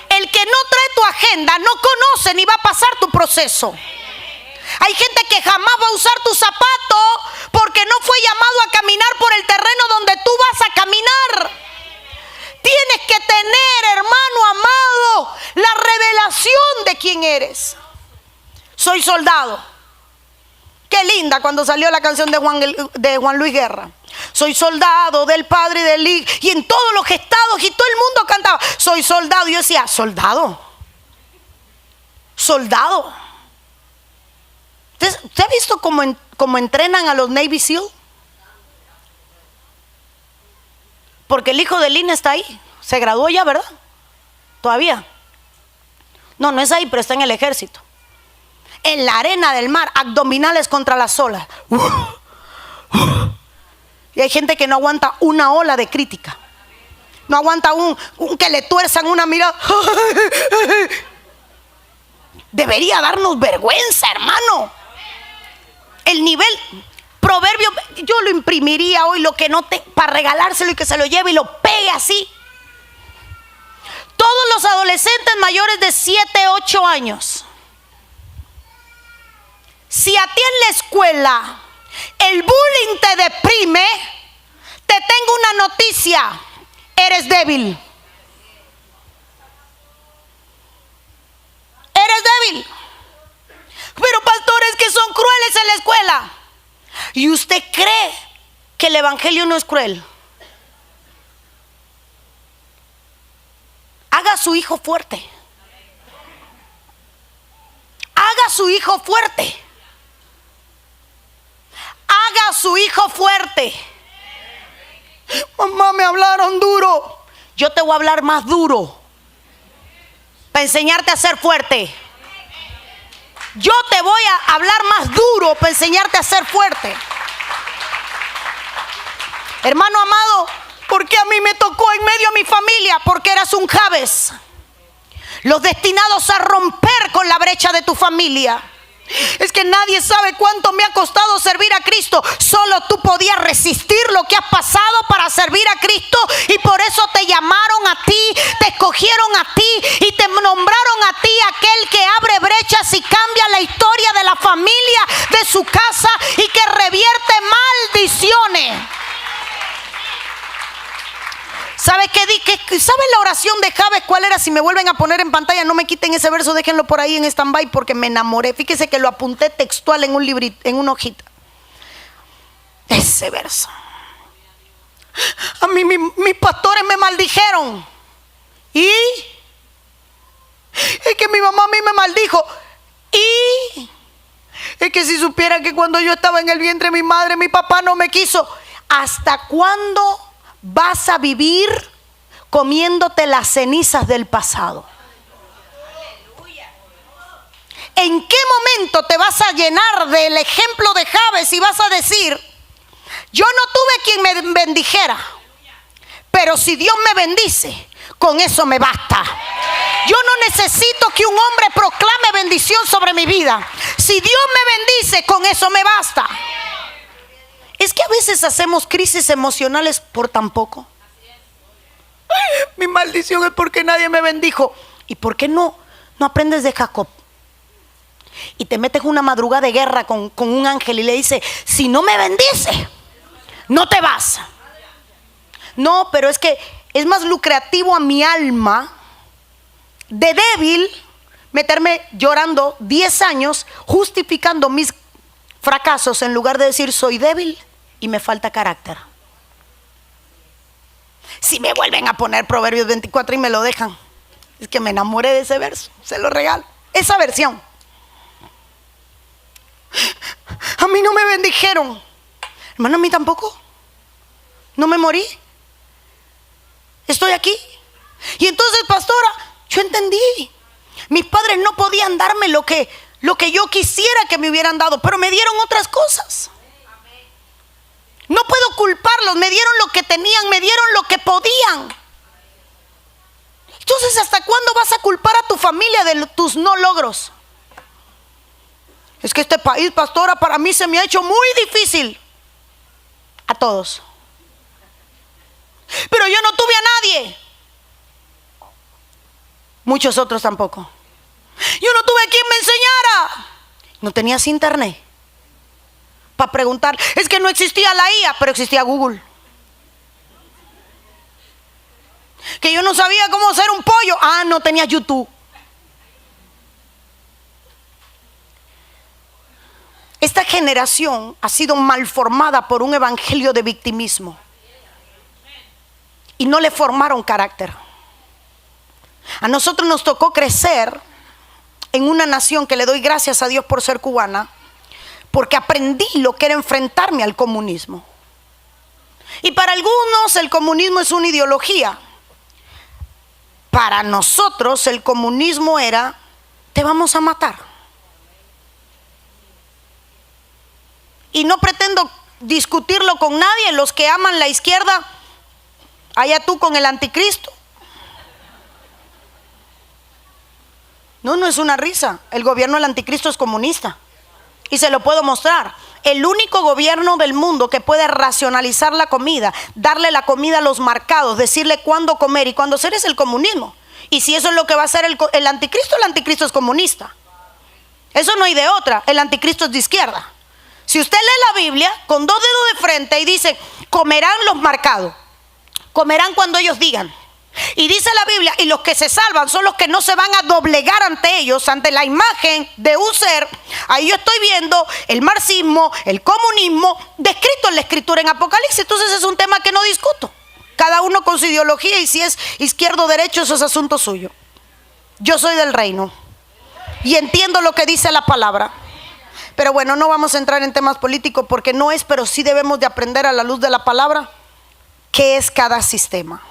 El que no trae tu agenda no conoce ni va a pasar tu proceso. Hay gente que jamás va a usar tu zapato porque no fue llamado a caminar por el terreno donde tú vas a caminar. Tienes que tener, hermano amado, la revelación de quién eres. Soy soldado. Qué linda cuando salió la canción de Juan Luis Guerra. Soy soldado del Padre y del Hijo. Y en todos los estados y todo el mundo cantaba, soy soldado. Y yo decía, soldado. Soldado. ¿Usted ha visto cómo entrenan a los Navy SEAL? Porque el hijo de Lina está ahí. Se graduó ya, ¿verdad? Todavía. No es ahí, pero está en el ejército. En la arena del mar, abdominales contra las olas. Y hay gente que no aguanta una ola de crítica. No aguanta un que le tuerzan una mirada. Debería darnos vergüenza, hermano. El nivel, proverbio, yo lo imprimiría hoy, lo que no te, para regalárselo y que se lo lleve y lo pegue así. Todos los adolescentes mayores de 7, 8 años. Si a ti en la escuela el bullying te deprime, te tengo una noticia: eres débil. Eres débil. Pero pastores que son crueles en la escuela. ¿Y usted cree que el evangelio no es cruel? Haga a su hijo fuerte. Haga a su hijo fuerte. Haga a su hijo fuerte. Mamá, me hablaron duro. Yo te voy a hablar más duro para enseñarte a ser fuerte. Yo te voy a hablar más duro para enseñarte a ser fuerte. Hermano amado, ¿por qué a mí me tocó en medio de mi familia? Porque eras un Jabes. Los destinados a romper con la brecha de tu familia. Es que nadie sabe cuánto me ha costado servir a Cristo. Solo tú podías resistir lo que has pasado para servir a Cristo. Y por eso te llamaron a ti, te escogieron a ti y te nombraron a ti aquel que abre brechas y cambia la historia de la familia, de su casa, y que revierte maldiciones. ¿Sabes qué? ¿Sabes la oración de Jabes cuál era? Si me vuelven a poner en pantalla, no me quiten ese verso, déjenlo por ahí en stand-by porque me enamoré. Fíjese que lo apunté textual en un librito, en una hojita. Ese verso. A mí mis pastores me maldijeron. Y es que mi mamá a mí me maldijo. Y es que si supiera que cuando yo estaba en el vientre de mi madre, mi papá no me quiso. ¿Hasta cuándo vas a vivir comiéndote las cenizas del pasado? ¿En qué momento te vas a llenar del ejemplo de Jabes y vas a decir: yo no tuve quien me bendijera, pero si Dios me bendice, con eso me basta. Yo no necesito que un hombre proclame bendición sobre mi vida. Si Dios me bendice, con eso me basta. Es que a veces hacemos crisis emocionales por tan poco. Mi maldición es porque nadie me bendijo. ¿Y por qué no aprendes de Jacob? Y te metes una madrugada de guerra con un ángel y le dice: si no me bendice, no te vas. No, pero es que es más lucrativo a mi alma de débil meterme llorando 10 años justificando mis fracasos en lugar de decir: soy débil y me falta carácter. Si me vuelven a poner Proverbios 24 y me lo dejan, es que me enamoré de ese verso, se lo regalo, esa versión. A mí no me bendijeron, hermano, a mí tampoco. No me morí, estoy aquí. Y entonces, pastora, yo entendí. Mis padres no podían darme lo que yo quisiera que me hubieran dado, pero me dieron otras cosas. No puedo culparlos, me dieron lo que tenían, me dieron lo que podían. Entonces, ¿hasta cuándo vas a culpar a tu familia de tus no logros? Es que este país, pastora, para mí se me ha hecho muy difícil. A todos. Pero yo no tuve a nadie. Muchos otros tampoco. Yo no tuve quien me enseñara. No tenías internet para preguntar. Es que no existía la IA, pero existía Google. Que yo no sabía cómo hacer un pollo. No tenía YouTube. Esta generación ha sido malformada por un evangelio de victimismo y no le formaron carácter. A nosotros nos tocó crecer en una nación que le doy gracias a Dios por ser cubana, porque aprendí lo que era enfrentarme al comunismo. Y para algunos el comunismo es una ideología. Para nosotros el comunismo era: te vamos a matar. Y no pretendo discutirlo con nadie. Los que aman la izquierda, allá tú con el anticristo. No es una risa. El gobierno del anticristo es comunista. Y se lo puedo mostrar. El único gobierno del mundo que puede racionalizar la comida, darle la comida a los marcados, decirle cuándo comer y cuándo hacer, es el comunismo. Y si eso es lo que va a hacer el anticristo es comunista. Eso no hay de otra. El anticristo es de izquierda. Si usted lee la Biblia con 2 dedos de frente y dice: comerán los marcados, comerán cuando ellos digan. Y dice la Biblia: y los que se salvan son los que no se van a doblegar ante ellos, ante la imagen de un ser. Ahí yo estoy viendo el marxismo, el comunismo, descrito en la escritura en Apocalipsis. Entonces es un tema que no discuto. Cada uno con su ideología, y si es izquierdo o derecho, eso es asunto suyo. Yo soy del reino y entiendo lo que dice la palabra. Pero bueno, no vamos a entrar en temas políticos porque no es, pero sí debemos de aprender a la luz de la palabra qué es cada sistema.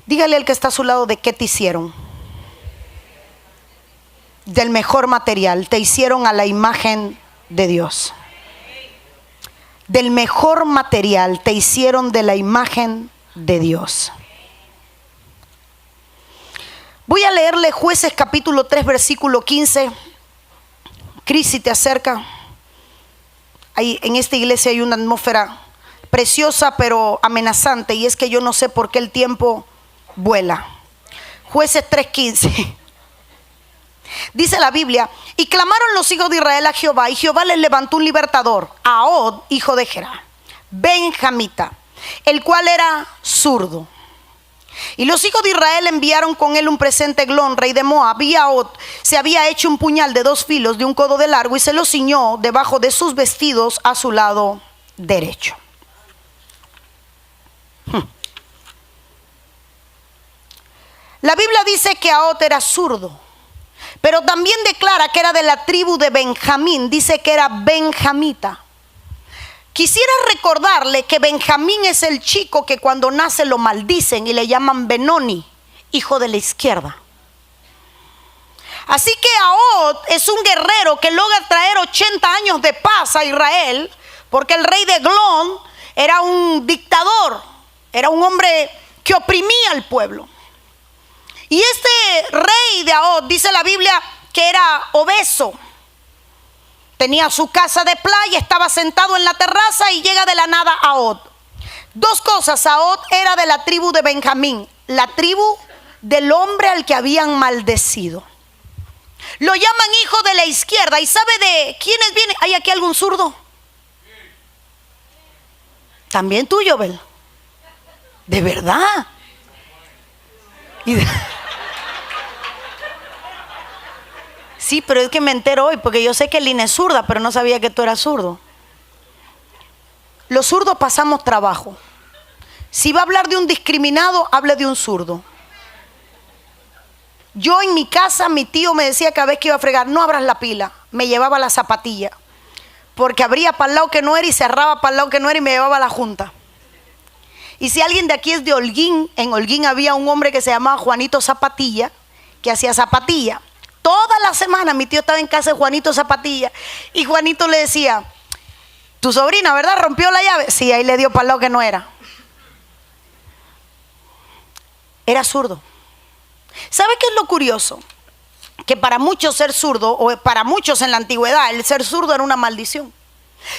Dígale al que está a su lado: ¿de qué te hicieron? Del mejor material. Te hicieron a la imagen de Dios. Del mejor material te hicieron de la imagen de Dios. Voy a leerle Jueces capítulo 3 versículo 15. Crisis te acerca. En esta iglesia hay una atmósfera preciosa pero amenazante, y es que yo no sé por qué el tiempo vuela. Jueces 3:15. Dice la Biblia: y clamaron los hijos de Israel a Jehová, y Jehová les levantó un libertador, a Ahod, hijo de Gera, benjamita, el cual era zurdo. Y los hijos de Israel enviaron con él un presente Eglón, rey de Moab, y Ahod se había hecho un puñal de 2 filos de un codo de largo y se lo ciñó debajo de sus vestidos a su lado derecho. La Biblia dice que Ahod era zurdo, pero también declara que era de la tribu de Benjamín. Dice que era benjamita. Quisiera recordarle que Benjamín es el chico que cuando nace lo maldicen y le llaman Benoni, hijo de la izquierda. Así que Ahod es un guerrero que logra traer 80 años de paz a Israel, porque el rey de Eglón era un dictador, era un hombre que oprimía al pueblo. Y este rey de Ahod, dice la Biblia, que era obeso. Tenía su casa de playa, estaba sentado en la terraza y llega de la nada Ahod. Dos cosas: Ahod era de la tribu de Benjamín, la tribu del hombre al que habían maldecido. Lo llaman hijo de la izquierda. ¿Y sabe de quiénes viene? ¿Hay aquí algún zurdo? También tú, Jovel. ¿De verdad? Sí, pero es que me entero hoy, porque yo sé que Lina es zurda, pero no sabía que tú eras zurdo. Los zurdos pasamos trabajo. Si va a hablar de un discriminado, hable de un zurdo. Yo en mi casa, mi tío me decía cada vez que iba a fregar: no abras la pila. Me llevaba la zapatilla, porque abría para el lado que no era y cerraba para el lado que no era y me llevaba a la junta. Y si alguien de aquí es de Holguín, en Holguín había un hombre que se llamaba Juanito Zapatilla, que hacía zapatilla. Toda la semana mi tío estaba en casa de Juanito Zapatilla y Juanito le decía: tu sobrina, ¿verdad? ¿Rompió la llave? Sí, ahí le dio para el lado que no era. Era zurdo. ¿Sabe qué es lo curioso? Que para muchos ser zurdo, o para muchos en la antigüedad, el ser zurdo era una maldición.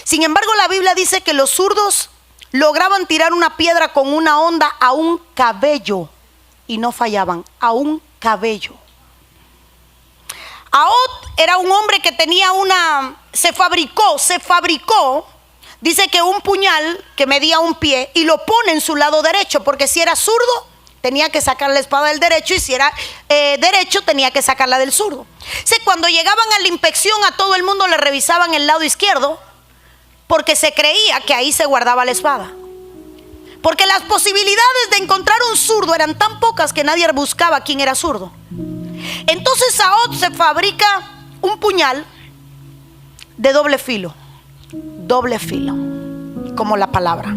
Sin embargo, la Biblia dice que los zurdos lograban tirar una piedra con una honda a un cabello y no fallaban, a un cabello. Ahod era un hombre que tenía se fabricó, dice que un puñal que medía un pie, y lo pone en su lado derecho, porque si era zurdo tenía que sacar la espada del derecho, y si era derecho tenía que sacarla del zurdo. Cuando llegaban a la inspección, a todo el mundo le revisaban el lado izquierdo, porque se creía que ahí se guardaba la espada. Porque las posibilidades de encontrar un zurdo eran tan pocas que nadie buscaba quién era zurdo. Entonces Ahod se fabrica un puñal de doble filo, como la palabra,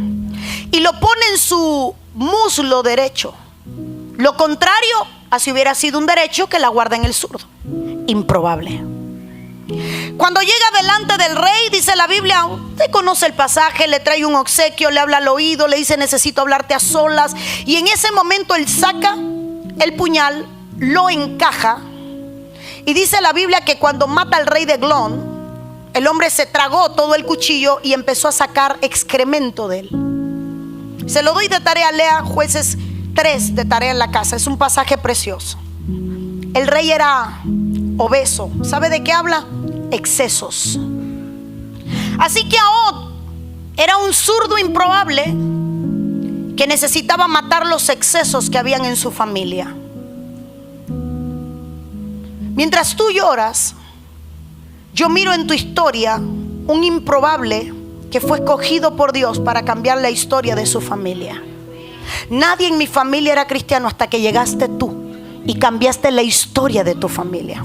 y lo pone en su muslo derecho. Lo contrario a si hubiera sido un derecho que la guarda en el zurdo. Improbable. Cuando llega delante del rey, dice la Biblia, usted conoce el pasaje, le trae un obsequio, le habla al oído, le dice: necesito hablarte a solas. Y en ese momento él saca el puñal, lo encaja, y dice la Biblia que cuando mata al rey de Eglón, el hombre se tragó todo el cuchillo y empezó a sacar excremento de él. Se lo doy de tarea, lea Jueces 3 de tarea en la casa, es un pasaje precioso. El rey era obeso. ¿Sabe de qué habla? Excesos. Así que Ahod era un zurdo improbable que necesitaba matar los excesos que habían en su familia. Mientras tú lloras, yo miro en tu historia un improbable que fue escogido por Dios para cambiar la historia de su familia. Nadie en mi familia era cristiano hasta que llegaste tú y cambiaste la historia de tu familia.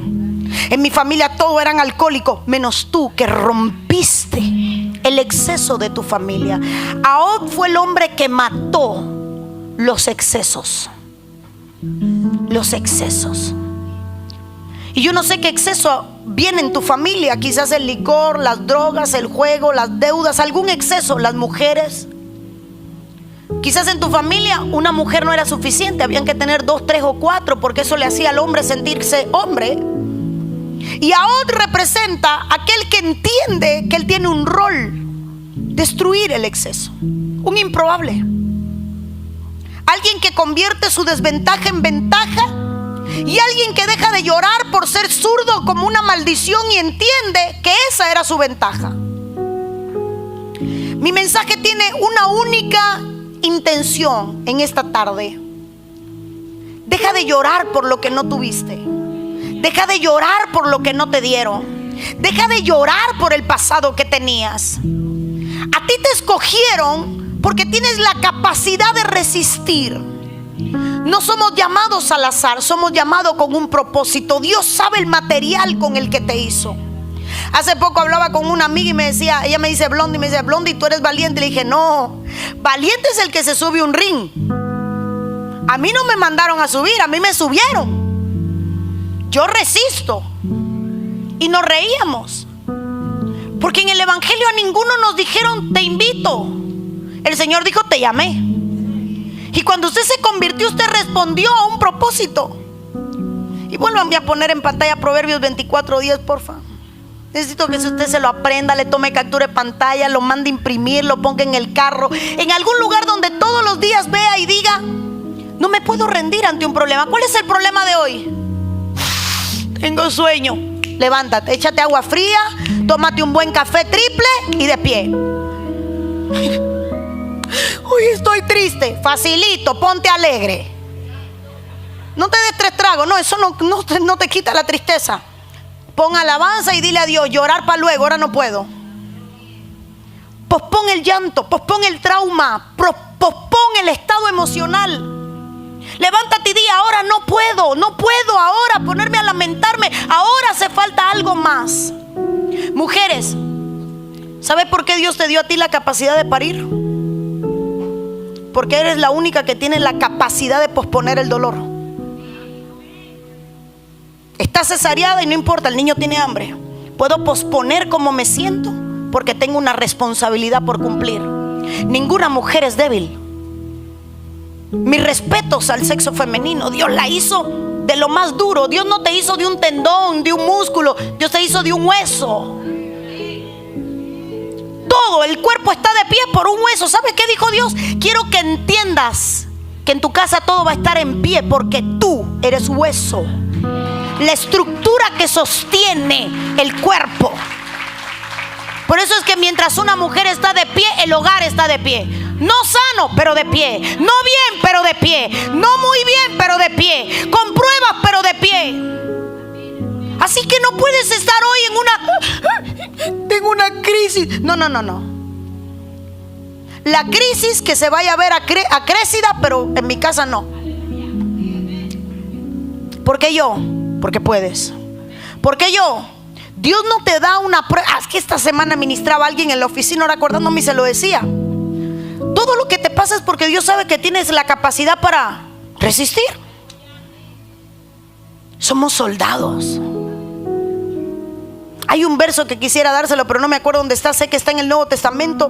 En mi familia todos eran alcohólicos, menos tú, que rompiste el exceso de tu familia. Ahod fue el hombre que mató los excesos. Los excesos. Y yo no sé qué exceso viene en tu familia. Quizás el licor, las drogas, el juego, las deudas, algún exceso, las mujeres. Quizás en tu familia una mujer no era suficiente, habían que tener 2, 3 o 4, porque eso le hacía al hombre sentirse hombre. Y Ahod representa aquel que entiende que él tiene un rol: destruir el exceso. Un improbable, alguien que convierte su desventaja en ventaja, y alguien que deja de llorar por ser zurdo como una maldición y entiende que esa era su ventaja. Mi mensaje tiene una única intención en esta tarde: deja de llorar por lo que no tuviste. Deja de llorar por lo que no te dieron. Deja de llorar por el pasado que tenías. A ti te escogieron porque tienes la capacidad de resistir. No somos llamados al azar, somos llamados con un propósito. Dios sabe el material con el que te hizo. Hace poco hablaba con una amiga y me decía, ella me dice: Blondie, tú eres valiente. Le dije: no, valiente es el que se sube un ring. A mí no me mandaron a subir, a mí me subieron. Yo resisto. Y nos reíamos, porque en el evangelio a ninguno nos dijeron: te invito. El Señor dijo: te llamé. Y cuando usted se convirtió, usted respondió a un propósito. Y vuélvanme a poner en pantalla Proverbios 24:10, porfa. Necesito que si usted se lo aprenda, le tome captura de pantalla, lo mande a imprimir, lo ponga en el carro, en algún lugar donde todos los días vea y diga: no me puedo rendir ante un problema. ¿Cuál es el problema de hoy? Tengo sueño. Levántate, échate agua fría, tómate un buen café triple y de pie. Hoy estoy triste. Facilito, ponte alegre. No te des 3 tragos, no, eso no te quita la tristeza. Pon alabanza y dile a Dios: llorar para luego, ahora no puedo. Pospon el llanto, pospon el trauma, pospon el estado emocional. Levántate y di: ahora no puedo ahora ponerme a lamentarme, ahora hace falta algo más. Mujeres, ¿sabes por qué Dios te dio a ti la capacidad de parir? Porque eres la única que tiene la capacidad de posponer el dolor. Está cesareada y no importa, el niño tiene hambre. Puedo posponer cómo me siento porque tengo una responsabilidad por cumplir. Ninguna mujer es débil. Mis respetos al sexo femenino. Dios la hizo de lo más duro. Dios no te hizo de un tendón, de un músculo. Dios te hizo de un hueso. Todo el cuerpo está de pie por un hueso. ¿Sabes qué dijo Dios? Quiero que entiendas que en tu casa todo va a estar en pie porque tú eres hueso. La estructura que sostiene el cuerpo. Por eso es que mientras una mujer está de pie, el hogar está de pie. No sano, pero de pie. No bien, pero de pie. No muy bien, pero de pie. Con pruebas, pero de pie. Así que no puedes estar hoy en una... Tengo una crisis. No. La crisis que se vaya a ver acrecida, pero en mi casa no. ¿Por qué yo? Porque puedes. ¿Por qué yo? Dios no te da una prueba. Es que esta semana ministraba a alguien en la oficina, ahora acordándome, y se lo decía. Todo lo que te pasa es porque Dios sabe que tienes la capacidad para resistir. Somos soldados. Hay un verso que quisiera dárselo, pero no me acuerdo dónde está. Sé que está en el Nuevo Testamento,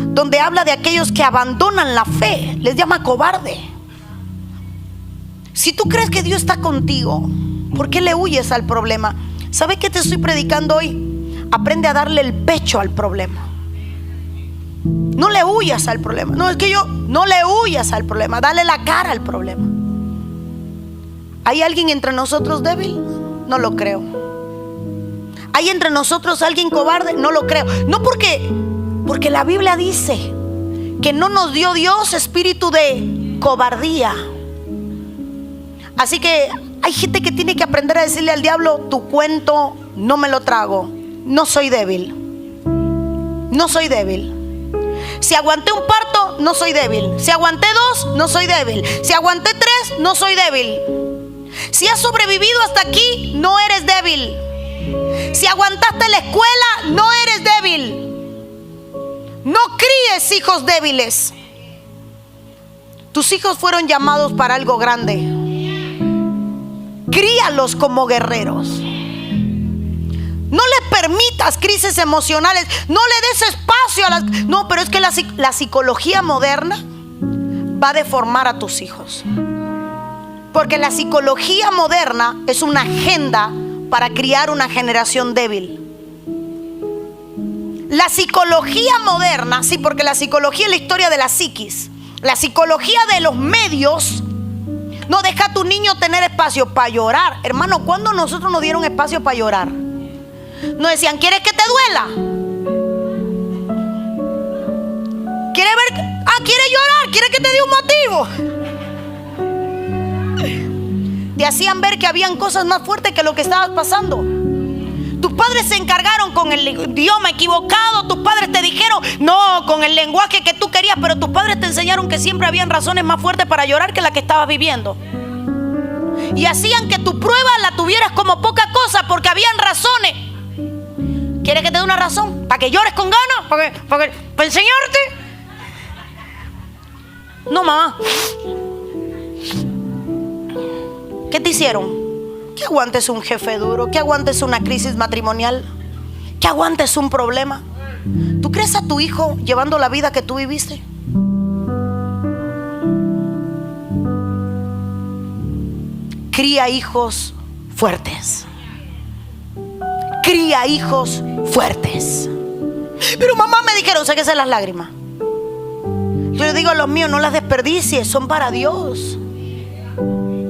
donde habla de aquellos que abandonan la fe. Les llama cobarde. Si tú crees que Dios está contigo, ¿por qué le huyes al problema? ¿Sabes qué te estoy predicando hoy? Aprende a darle el pecho al problema. No le huyas al problema. No le huyas al problema. Dale la cara al problema. ¿Hay alguien entre nosotros débil? No lo creo. ¿Hay entre nosotros alguien cobarde? No lo creo. No porque la Biblia dice que no nos dio Dios espíritu de cobardía. Así que hay gente que tiene que aprender a decirle al diablo: tu cuento no me lo trago. No soy débil. No soy débil. Si aguanté un parto, no soy débil. Si aguanté 2, no soy débil. Si aguanté 3, no soy débil. Si has sobrevivido hasta aquí, no eres débil. Si aguantaste la escuela, no eres débil. No críes hijos débiles. Tus hijos fueron llamados para algo grande. Críalos como guerreros. No les permitas crisis emocionales. No le des espacio a las... No, pero es que la psicología moderna va a deformar a tus hijos. Porque la psicología moderna es una agenda para criar una generación débil. La psicología moderna, sí, porque la psicología es la historia de la psiquis. La psicología de los medios no deja a tu niño tener espacio para llorar. Hermano, ¿cuándo nosotros nos dieron espacio para llorar? Nos decían: ¿quieres que te duela? ¿Quieres ver? ¿Quieres llorar? ¿Quieres que te dé un motivo? Te hacían ver que habían cosas más fuertes que lo que estabas pasando. Tus padres se encargaron con el idioma equivocado. Tus padres te dijeron no con el lenguaje que tú querías, pero tus padres te enseñaron que siempre habían razones más fuertes para llorar que la que estabas viviendo. Y hacían que tu prueba la tuvieras como poca cosa porque habían razones. ¿Quieres que te dé una razón? ¿Para que llores con ganas? ¿Para enseñarte? No, mamá. ¿Qué te hicieron? Que aguantes un jefe duro, que aguantes una crisis matrimonial, que aguantes un problema. ¿Tú crees a tu hijo llevando la vida que tú viviste? cría hijos fuertes. Cría hijos fuertes. Pero mamá, me dijeron, sáquese las lágrimas. Yo le digo a los míos, no las desperdicies, son para Dios.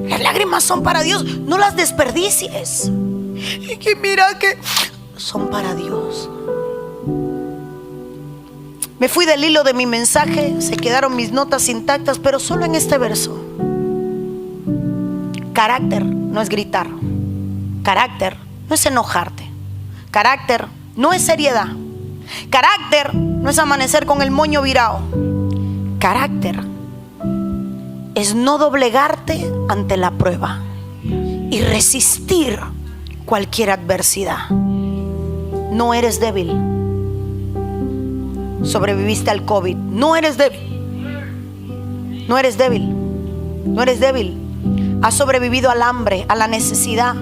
Las lágrimas son para Dios, no las desperdicies. Y que mira que son para Dios. Me fui del hilo de mi mensaje, se quedaron mis notas intactas, pero solo en este verso. Carácter no es gritar. Carácter no es enojarte. Carácter no es seriedad. Carácter no es amanecer con el moño virado. Carácter es no doblegarte ante la prueba y resistir cualquier adversidad. No eres débil. Sobreviviste al COVID. No eres débil. No eres débil. No eres débil. Has sobrevivido al hambre, a la necesidad,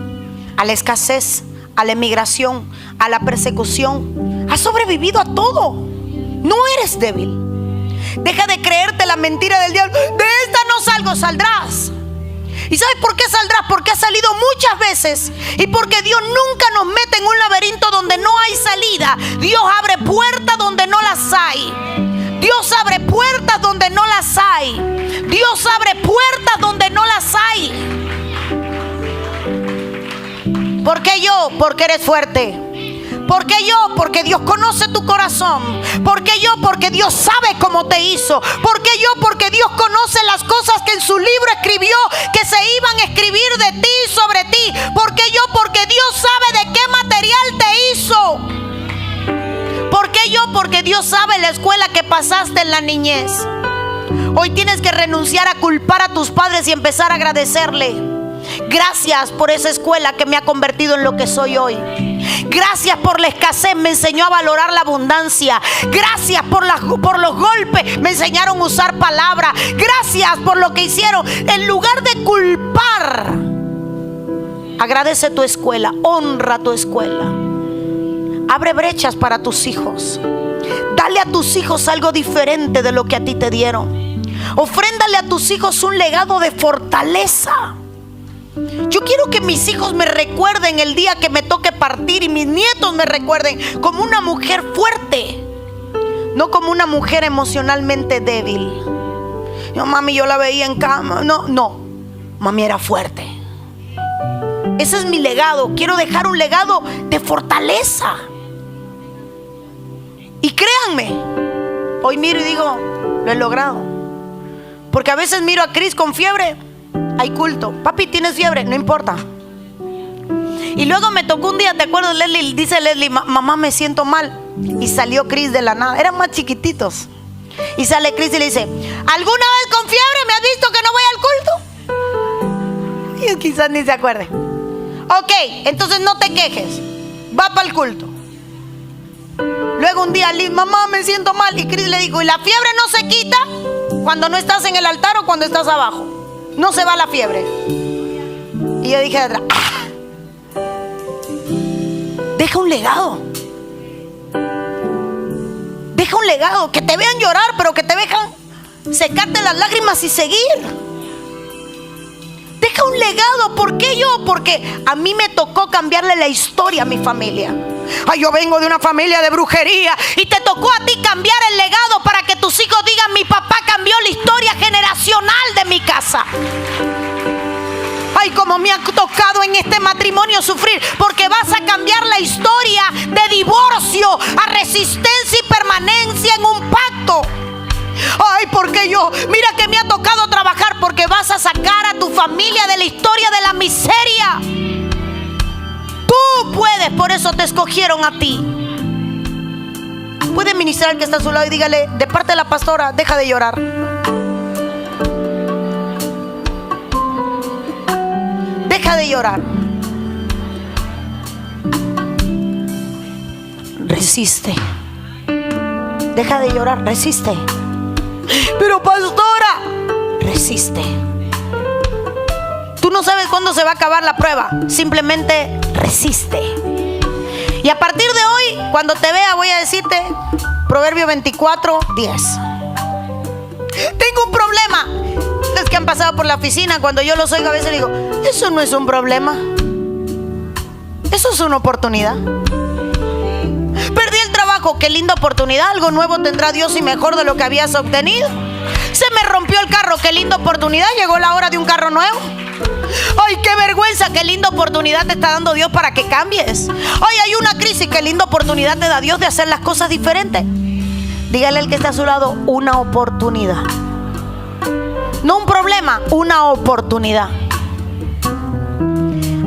a la escasez, a la emigración, a la persecución. Has sobrevivido a todo. No eres débil. Deja de creerte la mentira del diablo. De esta no salgo, saldrás. ¿Y sabes por qué saldrás? Porque has salido muchas veces. Y porque Dios nunca nos mete en un laberinto donde no hay salida. Dios abre puertas donde no las hay. Dios abre puertas donde no las hay. Dios abre puertas donde no las hay. ¿Por qué yo? Porque eres fuerte. ¿Por qué yo? Porque Dios conoce tu corazón. ¿Por qué yo? Porque Dios sabe cómo te hizo. ¿Por qué yo? Porque Dios conoce las cosas que en su libro escribió que se iban a escribir de ti y sobre ti. ¿Por qué yo? Porque Dios sabe de qué material te hizo. ¿Por qué yo? Porque Dios sabe la escuela que pasaste en la niñez. Hoy tienes que renunciar a culpar a tus padres y empezar a agradecerle. Gracias por esa escuela que me ha convertido en lo que soy hoy. Gracias por la escasez, me enseñó a valorar la abundancia. Gracias por los golpes, me enseñaron a usar palabras. Gracias por lo que hicieron. En lugar de culpar, agradece tu escuela, honra tu escuela. Abre brechas para tus hijos. Dale a tus hijos algo diferente de lo que a ti te dieron. Ofréndale a tus hijos un legado de fortaleza. Yo quiero que mis hijos me recuerden el día que me toque partir, y mis nietos me recuerden como una mujer fuerte, no como una mujer emocionalmente débil. No, mami, yo la veía en cama. No, mami era fuerte. Ese es mi legado. Quiero dejar un legado de fortaleza. Y créanme, hoy miro y digo, lo he logrado. Porque a veces miro a Cris con fiebre. Hay culto. Papi, ¿tienes fiebre? No importa. Y luego me tocó un día, ¿te acuerdas, Leslie? Dice Leslie, mamá, me siento mal. Y salió Cris de la nada. Eran más chiquititos. Y sale Cris y le dice, ¿alguna vez con fiebre me has visto que no voy al culto? Y quizás ni se acuerde. Ok, entonces no te quejes. Va para el culto. Luego un día, Liz, mamá, me siento mal. Y Cris le dijo, ¿y la fiebre no se quita cuando no estás en el altar o cuando estás abajo? No se va la fiebre. Y yo dije de atrás, deja un legado. Deja un legado. Que te vean llorar, pero que te dejan secarte las lágrimas y seguir. Deja un legado. ¿Por qué yo? Porque a mí me tocó cambiarle la historia a mi familia. Ay, yo vengo de una familia de brujería. Y te tocó a ti cambiar el legado para que tus hijos digan, mi papá cambió la historia generacional de mi casa. Ay, como me ha tocado en este matrimonio sufrir. Porque vas a cambiar la historia de divorcio a resistencia y permanencia en un pacto. Ay, porque yo, mira que me ha tocado trabajar. Porque vas a sacar a tu familia de la historia de la miseria. Tú puedes, por eso te escogieron a ti. Puede ministrar al que está a su lado y dígale, de parte de la pastora, deja de llorar. Deja de llorar. Resiste. Deja de llorar, resiste. Pero pastora, resiste. Tú no sabes cuándo se va a acabar la prueba. Simplemente resiste. Y a partir de hoy, cuando te vea, voy a decirte Proverbio 24:10. Tengo un problema. clientes que han pasado por la oficina, cuando yo los oigo a veces digo, eso no es un problema, eso es una oportunidad. Perdí el trabajo, qué linda oportunidad, algo nuevo tendrá Dios y mejor de lo que habías obtenido. Se me rompió el carro, qué linda oportunidad, llegó la hora de un carro nuevo. Ay, qué vergüenza, qué linda oportunidad te está dando Dios para que cambies. Ay, hay una crisis, qué linda oportunidad te da Dios de hacer las cosas diferentes. Dígale al que está a su lado, una oportunidad. No un problema, una oportunidad.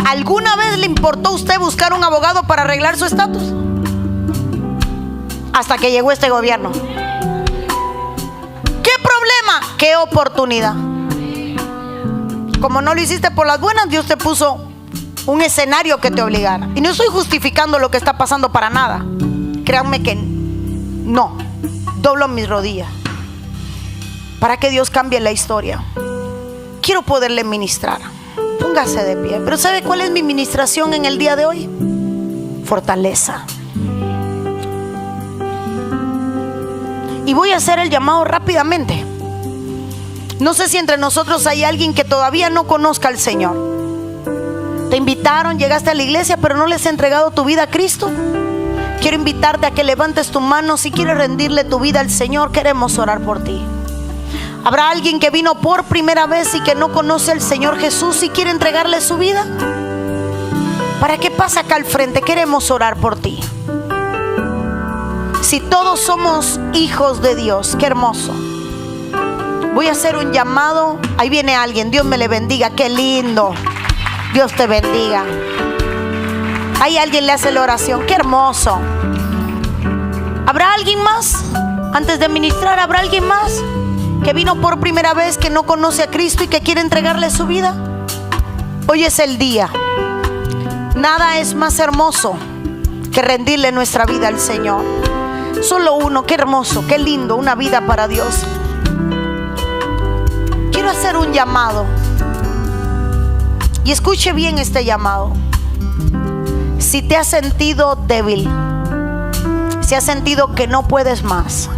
¿Alguna vez le importó a usted buscar un abogado para arreglar su estatus? Hasta que llegó este gobierno. ¿Qué problema? ¿Qué oportunidad? Como no lo hiciste por las buenas, Dios te puso un escenario que te obligara. Y no estoy justificando lo que está pasando para nada. Créanme que no. Doblo mis rodillas para que Dios cambie la historia. Quiero poderle ministrar. Póngase de pie. Pero ¿sabe cuál es mi ministración en el día de hoy? Fortaleza. Y voy a hacer el llamado rápidamente. No sé si entre nosotros hay alguien que todavía no conozca al Señor. Te invitaron, llegaste a la iglesia, pero no les has entregado tu vida a Cristo. Quiero invitarte a que levantes tu mano. Si quieres rendirle tu vida al Señor, queremos orar por ti. ¿Habrá alguien que vino por primera vez y que no conoce al Señor Jesús y quiere entregarle su vida? ¿Para qué pasa acá al frente? Queremos orar por ti. Si todos somos hijos de Dios, qué hermoso. Voy a hacer un llamado. Ahí viene alguien. Dios me le bendiga. Qué lindo. Dios te bendiga. Ahí alguien le hace la oración. Qué hermoso. ¿Habrá alguien más? Antes de ministrar, ¿habrá alguien más que vino por primera vez, que no conoce a Cristo y que quiere entregarle su vida? Hoy es el día. Nada es más hermoso que rendirle nuestra vida al Señor. Solo uno. Qué hermoso, qué lindo. Una vida para Dios. Quiero hacer un llamado. Y escuche bien este llamado. Si te has sentido débil, si has sentido que no puedes más,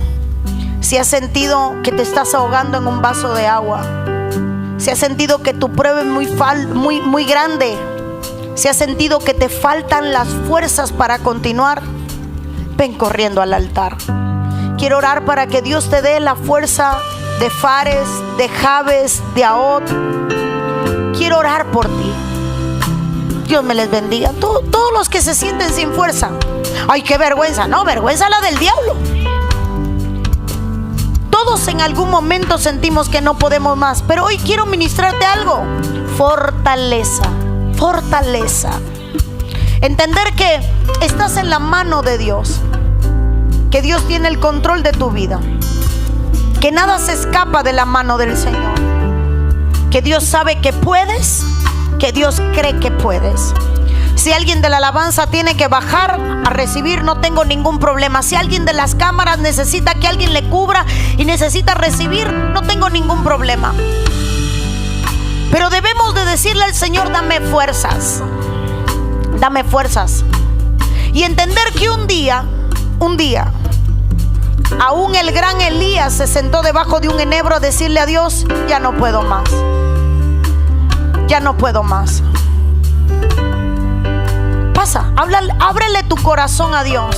si has sentido que te estás ahogando en un vaso de agua, si has sentido que tu prueba es muy grande, si has sentido que te faltan las fuerzas para continuar, ven corriendo al altar. Quiero orar para que Dios te dé la fuerza de Fares, de Jabes, de Ahot. Quiero orar por ti. Dios me les bendiga. Todos los que se sienten sin fuerza. Ay, qué vergüenza. No, vergüenza la del diablo. Todos en algún momento sentimos que no podemos más, pero hoy quiero ministrarte algo. Fortaleza. Fortaleza. Entender que estás en la mano de Dios, que Dios tiene el control de tu vida, que nada se escapa de la mano del Señor, que Dios sabe que puedes, que Dios cree que puedes. Si alguien de la alabanza tiene que bajar a recibir, no tengo ningún problema. Si alguien de las cámaras necesita que alguien le cubra y necesita recibir, no tengo ningún problema. Pero debemos de decirle al Señor, dame fuerzas. Dame fuerzas. Y entender que un día, aún el gran Elías se sentó debajo de un enebro a decirle a Dios, ya no puedo más. Ya no puedo más. Pasa, ábrele tu corazón a Dios.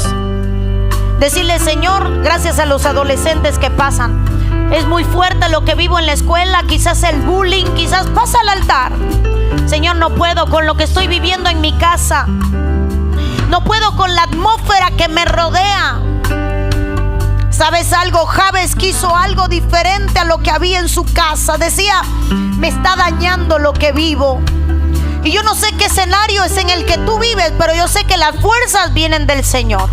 Decirle, Señor, gracias a los adolescentes que pasan. Es muy fuerte lo que vivo en la escuela, quizás el bullying, quizás pasa al altar. Señor, no puedo con lo que estoy viviendo en mi casa. No puedo con la atmósfera que me rodea. ¿Sabes algo? Jabes quiso algo diferente a lo que había en su casa. Decía, me está dañando lo que vivo. Y yo no sé qué escenario es en el que tú vives, pero yo sé que las fuerzas vienen del Señor.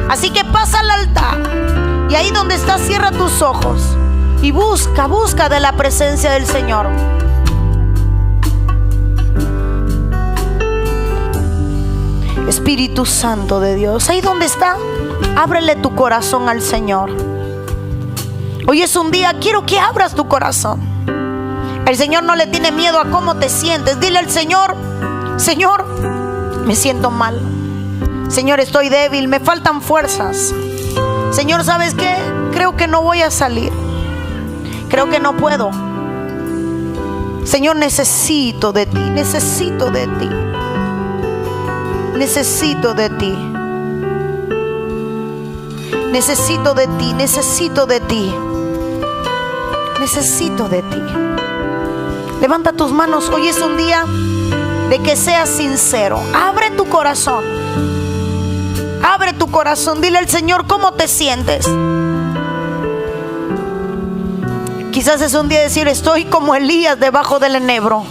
Así que pasa al altar. Y ahí donde estás, cierra tus ojos. Y busca de la presencia del Señor. Espíritu Santo de Dios, ahí donde está, ábrele tu corazón al Señor. Hoy es un día, quiero que abras tu corazón. El Señor no le tiene miedo a cómo te sientes. Dile al Señor, Señor, me siento mal. Señor, estoy débil, me faltan fuerzas. Señor, ¿sabes qué? Creo que no voy a salir. Creo que no puedo. Señor, necesito de ti, necesito de ti, necesito de ti, necesito de ti, necesito de ti, necesito de ti. Levanta tus manos. Hoy es un día de que seas sincero. Abre tu corazón. Abre tu corazón. Dile al Señor cómo te sientes. Quizás es un día de decir: estoy como Elías debajo del enebro.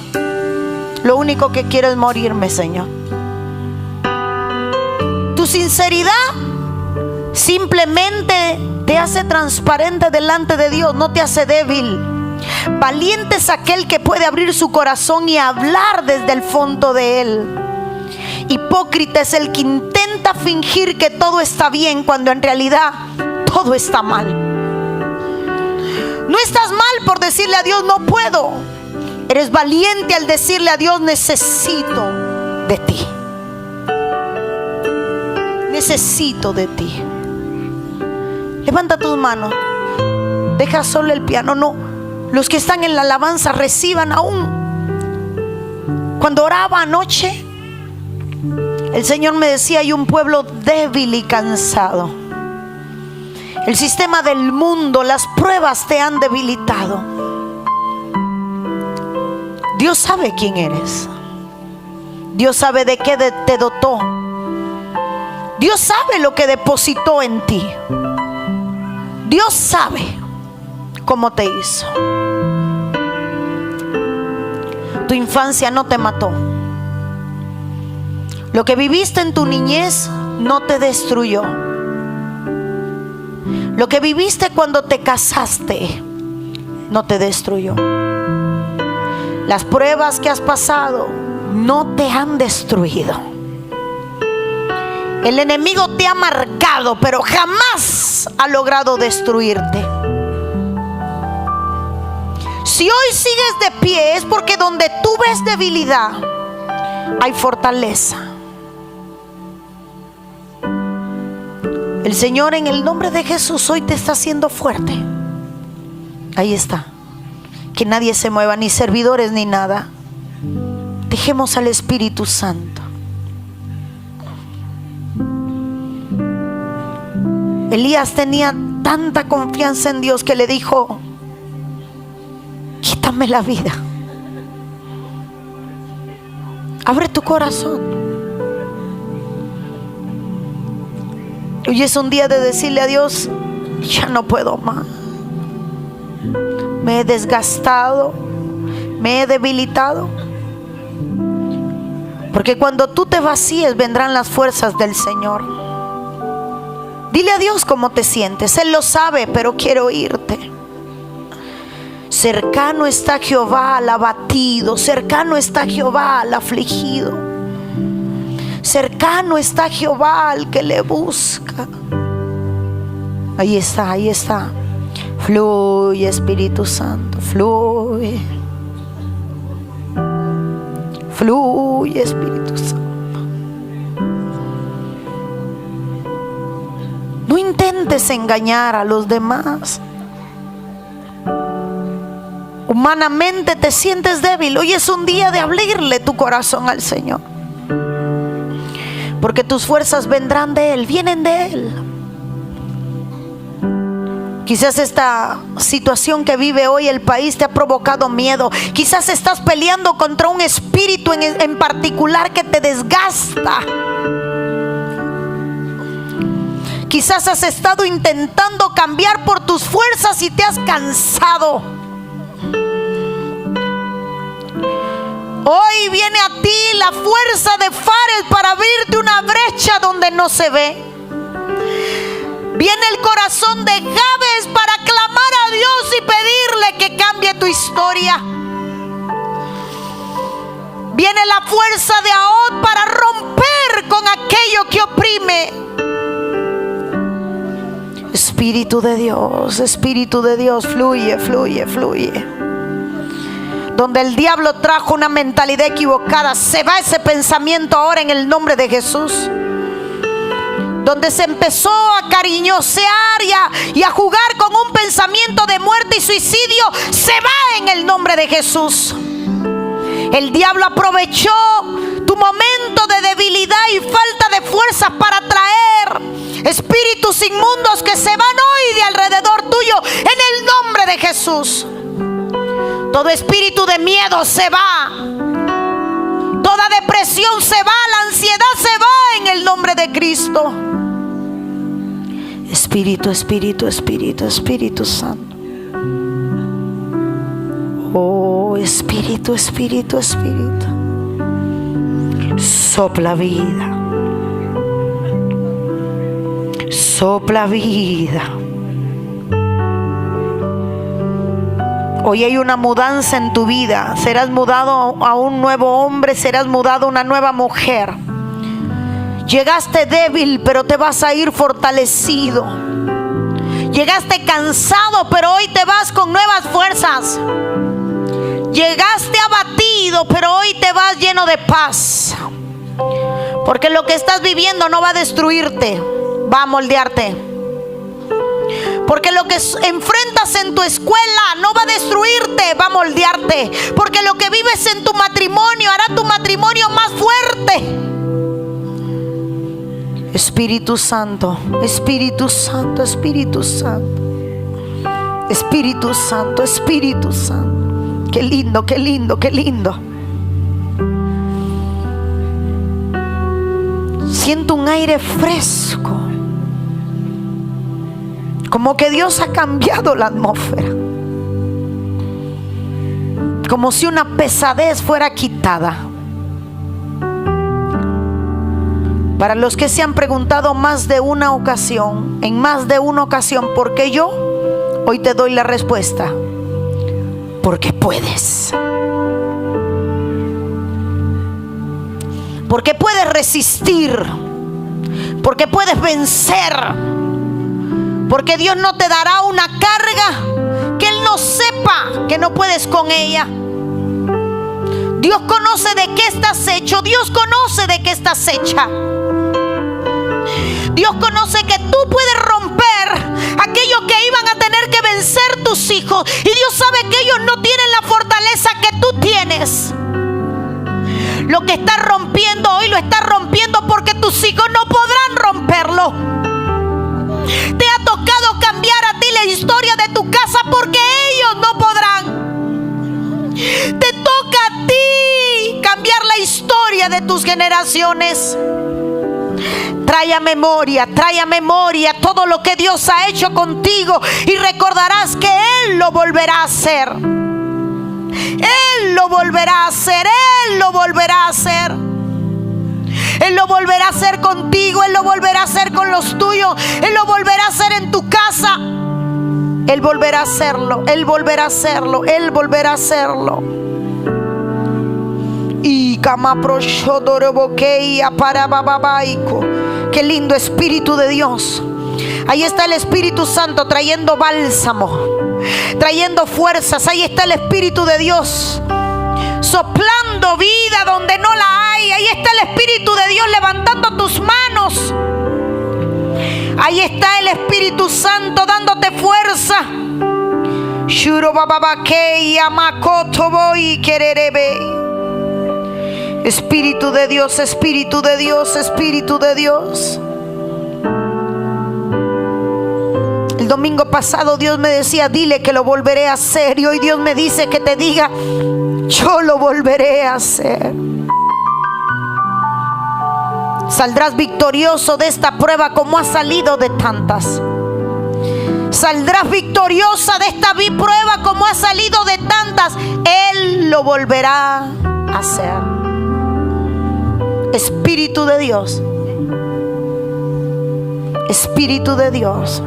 Lo único que quiero es morirme, Señor. Tu sinceridad simplemente te hace transparente delante de Dios, no te hace débil. Valiente es aquel que puede abrir su corazón y hablar desde el fondo de él. Hipócrita es el que intenta fingir que todo está bien cuando en realidad todo está mal. No estás mal por decirle a Dios: no puedo. Eres valiente al decirle a Dios: necesito de ti. Necesito de ti. Levanta tus manos. Deja solo el piano. No, los que están en la alabanza reciban aún. Cuando oraba anoche, el Señor me decía: hay un pueblo débil y cansado. El sistema del mundo, las pruebas te han debilitado. Dios sabe quién eres. Dios sabe de qué te dotó. Dios sabe lo que depositó en ti. Dios sabe cómo te hizo. Tu infancia no te mató. Lo que viviste en tu niñez no te destruyó. Lo que viviste cuando te casaste no te destruyó. Las pruebas que has pasado no te han destruido. El enemigo te ha marcado, pero jamás ha logrado destruirte. Si hoy sigues de pie, es porque donde tú ves debilidad, hay fortaleza. El Señor, en el nombre de Jesús, hoy te está haciendo fuerte. Ahí está. Que nadie se mueva, ni servidores ni nada. Dejemos al Espíritu Santo. Elías tenía tanta confianza en Dios que le dijo: quítame la vida. Abre tu corazón. Hoy es un día de decirle a Dios: ya no puedo más. Me he desgastado, me he debilitado. Porque cuando tú te vacíes, vendrán las fuerzas del Señor. Dile a Dios cómo te sientes. Él lo sabe, pero quiero oírte. Cercano está Jehová al abatido. Cercano está Jehová al afligido. Cercano está Jehová al que le busca. Ahí está, ahí está. Fluye, Espíritu Santo, fluye. Fluye, Espíritu Santo. No intentes engañar a los demás. Humanamente te sientes débil. Hoy es un día de abrirle tu corazón al Señor. Porque tus fuerzas vendrán de Él, vienen de Él. Quizás esta situación que vive hoy el país te ha provocado miedo. Quizás estás peleando contra un espíritu en particular que te desgasta. Quizás has estado intentando cambiar por tus fuerzas y te has cansado. Hoy viene a ti la fuerza de Fares para abrirte una brecha donde no se ve. Viene el corazón de Jabes para clamar a Dios y pedirle que cambie tu historia. Viene la fuerza de Ahod para romper con aquello que oprime. Espíritu de Dios, fluye, fluye, fluye. Donde el diablo trajo una mentalidad equivocada, se va ese pensamiento ahora en el nombre de Jesús. Donde se empezó a cariñosear y a jugar con un pensamiento de muerte y suicidio, se va en el nombre de Jesús. El diablo aprovechó tu momento de debilidad y falta de fuerzas para traer espíritus inmundos que se van hoy de alrededor tuyo en el nombre de Jesús. Todo espíritu de miedo se va, toda depresión se va, la ansiedad se va en el nombre de Cristo. Espíritu, Espíritu, Espíritu, Espíritu Santo. Oh, Espíritu, Espíritu, Espíritu. Sopla vida. Sopla vida. Hoy hay una mudanza en tu vida. Serás mudado a un nuevo hombre, serás mudado a una nueva mujer. Llegaste débil, pero te vas a ir fortalecido. Llegaste cansado, pero hoy te vas con nuevas fuerzas. Llegaste abatido, pero hoy te vas lleno de paz. Porque lo que estás viviendo no va a destruirte, va a moldearte. Porque lo que enfrentas en tu escuela no va a destruirte, va a moldearte. Porque lo que vives en tu matrimonio hará tu matrimonio más fuerte. Espíritu Santo, Espíritu Santo, Espíritu Santo, Espíritu Santo, Espíritu Santo. Qué lindo, qué lindo, qué lindo. Siento un aire fresco, como que Dios ha cambiado la atmósfera, como si una pesadez fuera quitada. Para los que se han preguntado más de una ocasión, en más de una ocasión, ¿por qué yo? Hoy te doy la respuesta. Porque puedes. Porque puedes resistir. Porque puedes vencer. Porque Dios no te dará una carga que Él no sepa que no puedes con ella. Dios conoce de qué estás hecho. Dios conoce de qué estás hecha. Dios conoce que tú puedes romper aquello que iban a tener que vencer tus hijos. Y Dios sabe que ellos no tienen la fortaleza que tú tienes. Lo que estás rompiendo hoy lo estás rompiendo porque tus hijos no podrán romperlo. Te ha tocado cambiar a ti la historia de tu casa porque ellos no podrán. Te toca a ti cambiar la historia de tus generaciones. Trae a memoria todo lo que Dios ha hecho contigo y recordarás que Él lo volverá a hacer. Él lo volverá a hacer, Él lo volverá a hacer. Él lo volverá a hacer contigo, Él lo volverá a hacer con los tuyos, Él lo volverá a hacer en tu casa. Él volverá a hacerlo, Él volverá a hacerlo, Él volverá a hacerlo. Y qué lindo Espíritu de Dios. Ahí está el Espíritu Santo trayendo bálsamo, trayendo fuerzas. Ahí está el Espíritu de Dios soplando vida donde no la hay. Ahí está el Espíritu de Dios levantando tus manos. Ahí está el Espíritu Santo dándote fuerza. Espíritu de Dios, Espíritu de Dios, Espíritu de Dios. El domingo pasado Dios me decía, dile que lo volveré a hacer. Y hoy Dios me dice que te diga, yo lo volveré a hacer. Saldrás victorioso de esta prueba como has salido de tantas. Saldrás victoriosa de esta prueba como has salido de tantas. Él lo volverá a hacer. Espíritu de Dios, Espíritu de Dios.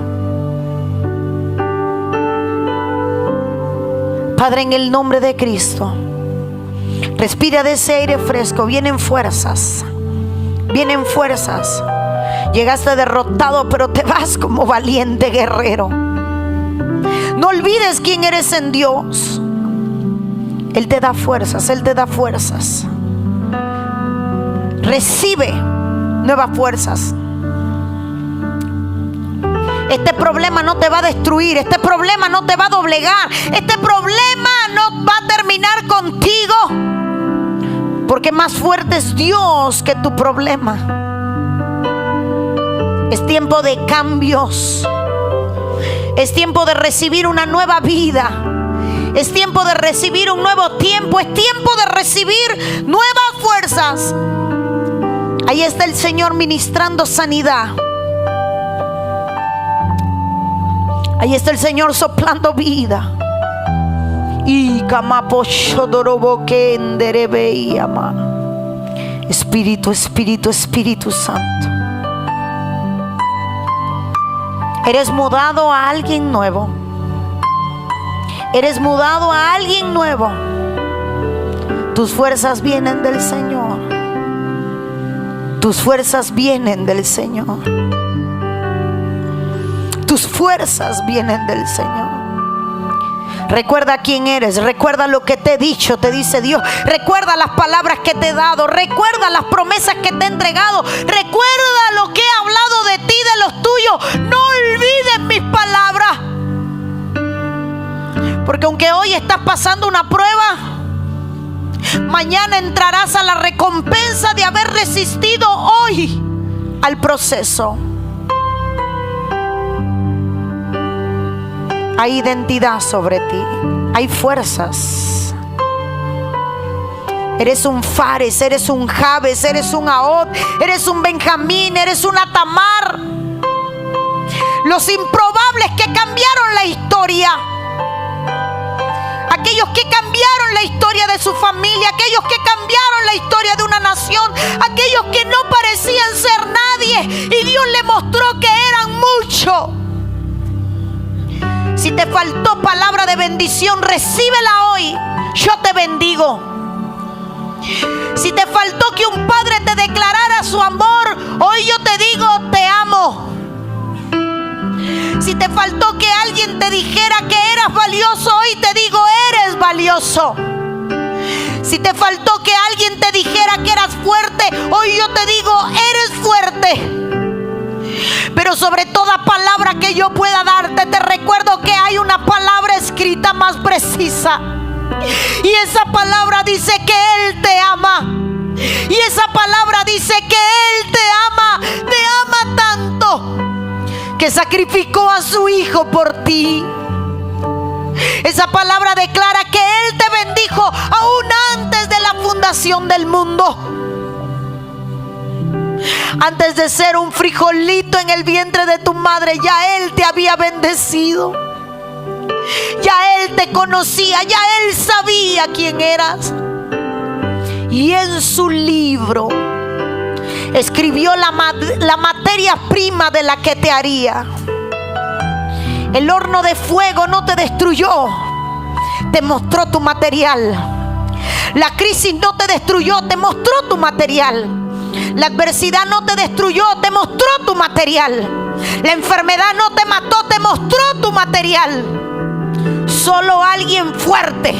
Padre, en el nombre de Cristo, respira de ese aire fresco. Vienen fuerzas, vienen fuerzas. Llegaste derrotado, pero te vas como valiente guerrero. No olvides quién eres en Dios. Él te da fuerzas, Él te da fuerzas. Recibe nuevas fuerzas. Este problema no te va a destruir. Este problema no te va a doblegar. Este problema no va a terminar contigo. Porque más fuerte es Dios que tu problema. Es tiempo de cambios. Es tiempo de recibir una nueva vida. Es tiempo de recibir un nuevo tiempo. Es tiempo de recibir nuevas fuerzas. Ahí está el Señor ministrando sanidad. Ahí está el Señor soplando vida. Espíritu, Espíritu, Espíritu Santo. Eres mudado a alguien nuevo. Eres mudado a alguien nuevo. Tus fuerzas vienen del Señor. Tus fuerzas vienen del Señor. Tus fuerzas vienen del Señor. Recuerda quién eres, recuerda lo que te he dicho, te dice Dios. Recuerda las palabras que te he dado, recuerda las promesas que te he entregado, recuerda lo que he hablado de ti, de los tuyos. No olvides mis palabras. Porque aunque hoy estás pasando una prueba, mañana entrarás a la recompensa de haber resistido hoy al proceso. Hay identidad sobre ti. Hay fuerzas. Eres un Fares, eres un Jabes, eres un Ahod, eres un Benjamín, eres una Tamar. Los improbables que cambiaron la historia. Aquellos que cambiaron la historia de su familia. Aquellos que cambiaron la historia de una nación. Aquellos que no parecían ser nadie y Dios le mostró que eran mucho. Si te faltó palabra de bendición, recíbela hoy. Yo te bendigo. Si te faltó que un padre te declarara su amor, hoy yo te digo, te amo. Si te faltó que alguien te dijera que eras valioso, hoy te digo, eres valioso. Si te faltó que alguien te dijera que eras fuerte, hoy yo te digo, eres fuerte. Pero sobre toda palabra que yo pueda darte, te recuerdo que hay una palabra escrita más precisa. Y esa palabra dice que Él te ama. Y esa palabra dice que Él te ama tanto, que sacrificó a su Hijo por ti. Esa palabra declara que Él te bendijo aún antes de la fundación del mundo. Antes de ser un frijolito en el vientre de tu madre, ya Él te había bendecido. Ya Él te conocía, ya Él sabía quién eras. Y en su libro escribió la materia prima de la que te haría. El horno de fuego no te destruyó, te mostró tu material. La crisis no te destruyó, te mostró tu material. La adversidad no te destruyó, te mostró tu material. La enfermedad no te mató, te mostró tu material. Solo alguien fuerte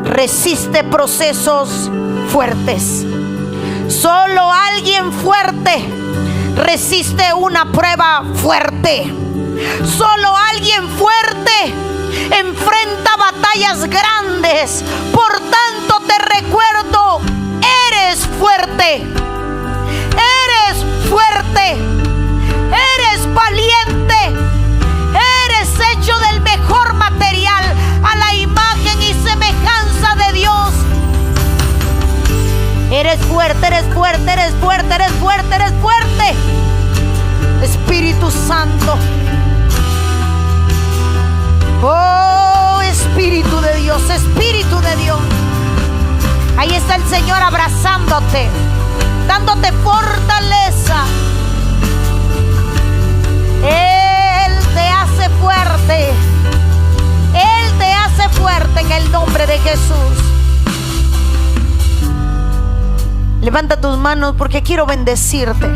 resiste procesos fuertes. Solo alguien fuerte resiste una prueba fuerte. Solo alguien fuerte enfrenta batallas grandes. Por tanto te recuerdo, eres fuerte. Eres fuerte, eres valiente, eres hecho del mejor material, a la imagen y semejanza de Dios. Eres fuerte, eres fuerte, eres fuerte, eres fuerte, eres fuerte. Espíritu Santo. Oh, Espíritu de Dios, Espíritu de Dios. Ahí está el Señor abrazándote, dándote fortaleza. Él te hace fuerte. Él te hace fuerte en el nombre de Jesús. Levanta tus manos porque quiero bendecirte.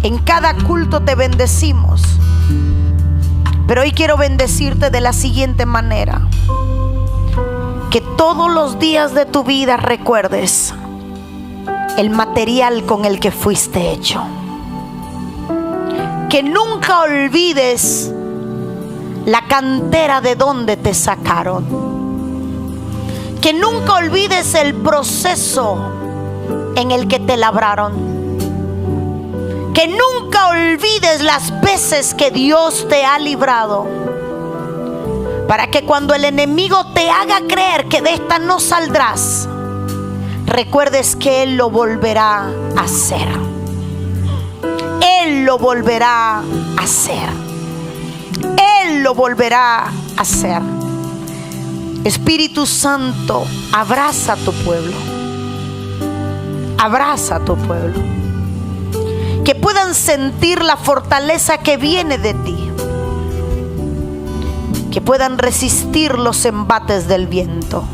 En cada culto te bendecimos, pero hoy quiero bendecirte de la siguiente manera. Que todos los días de tu vida recuerdes el material con el que fuiste hecho. Que nunca olvides la cantera de donde te sacaron. Que nunca olvides el proceso en el que te labraron. Que nunca olvides las veces que Dios te ha librado. Para que cuando el enemigo te haga creer que de esta no saldrás, recuerdes que Él lo volverá a hacer. Él lo volverá a hacer. Él lo volverá a hacer. Espíritu Santo, abraza a tu pueblo. Abraza a tu pueblo. Que puedan sentir la fortaleza que viene de ti. Que puedan resistir los embates del viento.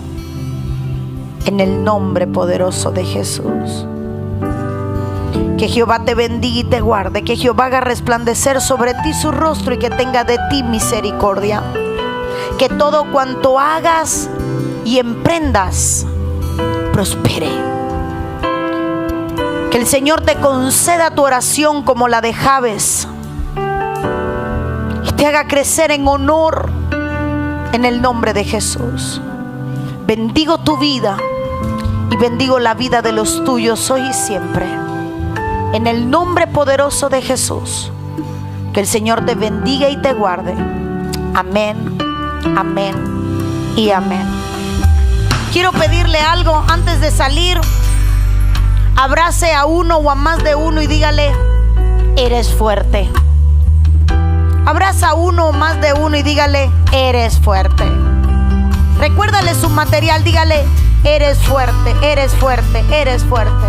En el nombre poderoso de Jesús. Que Jehová te bendiga y te guarde. Que Jehová haga resplandecer sobre ti su rostro y que tenga de ti misericordia. Que todo cuanto hagas y emprendas prospere. Que el Señor te conceda tu oración como la de Jabes y te haga crecer en honor en el nombre de Jesús. Bendigo tu vida y bendigo la vida de los tuyos hoy y siempre. En el nombre poderoso de Jesús. Que el Señor te bendiga y te guarde. Amén. Amén y amén. Quiero pedirle algo antes de salir. Abrace a uno o a más de uno y dígale: eres fuerte. Abraza a uno o más de uno y dígale: eres fuerte. Recuérdale su material, dígale: eres fuerte, eres fuerte, eres fuerte.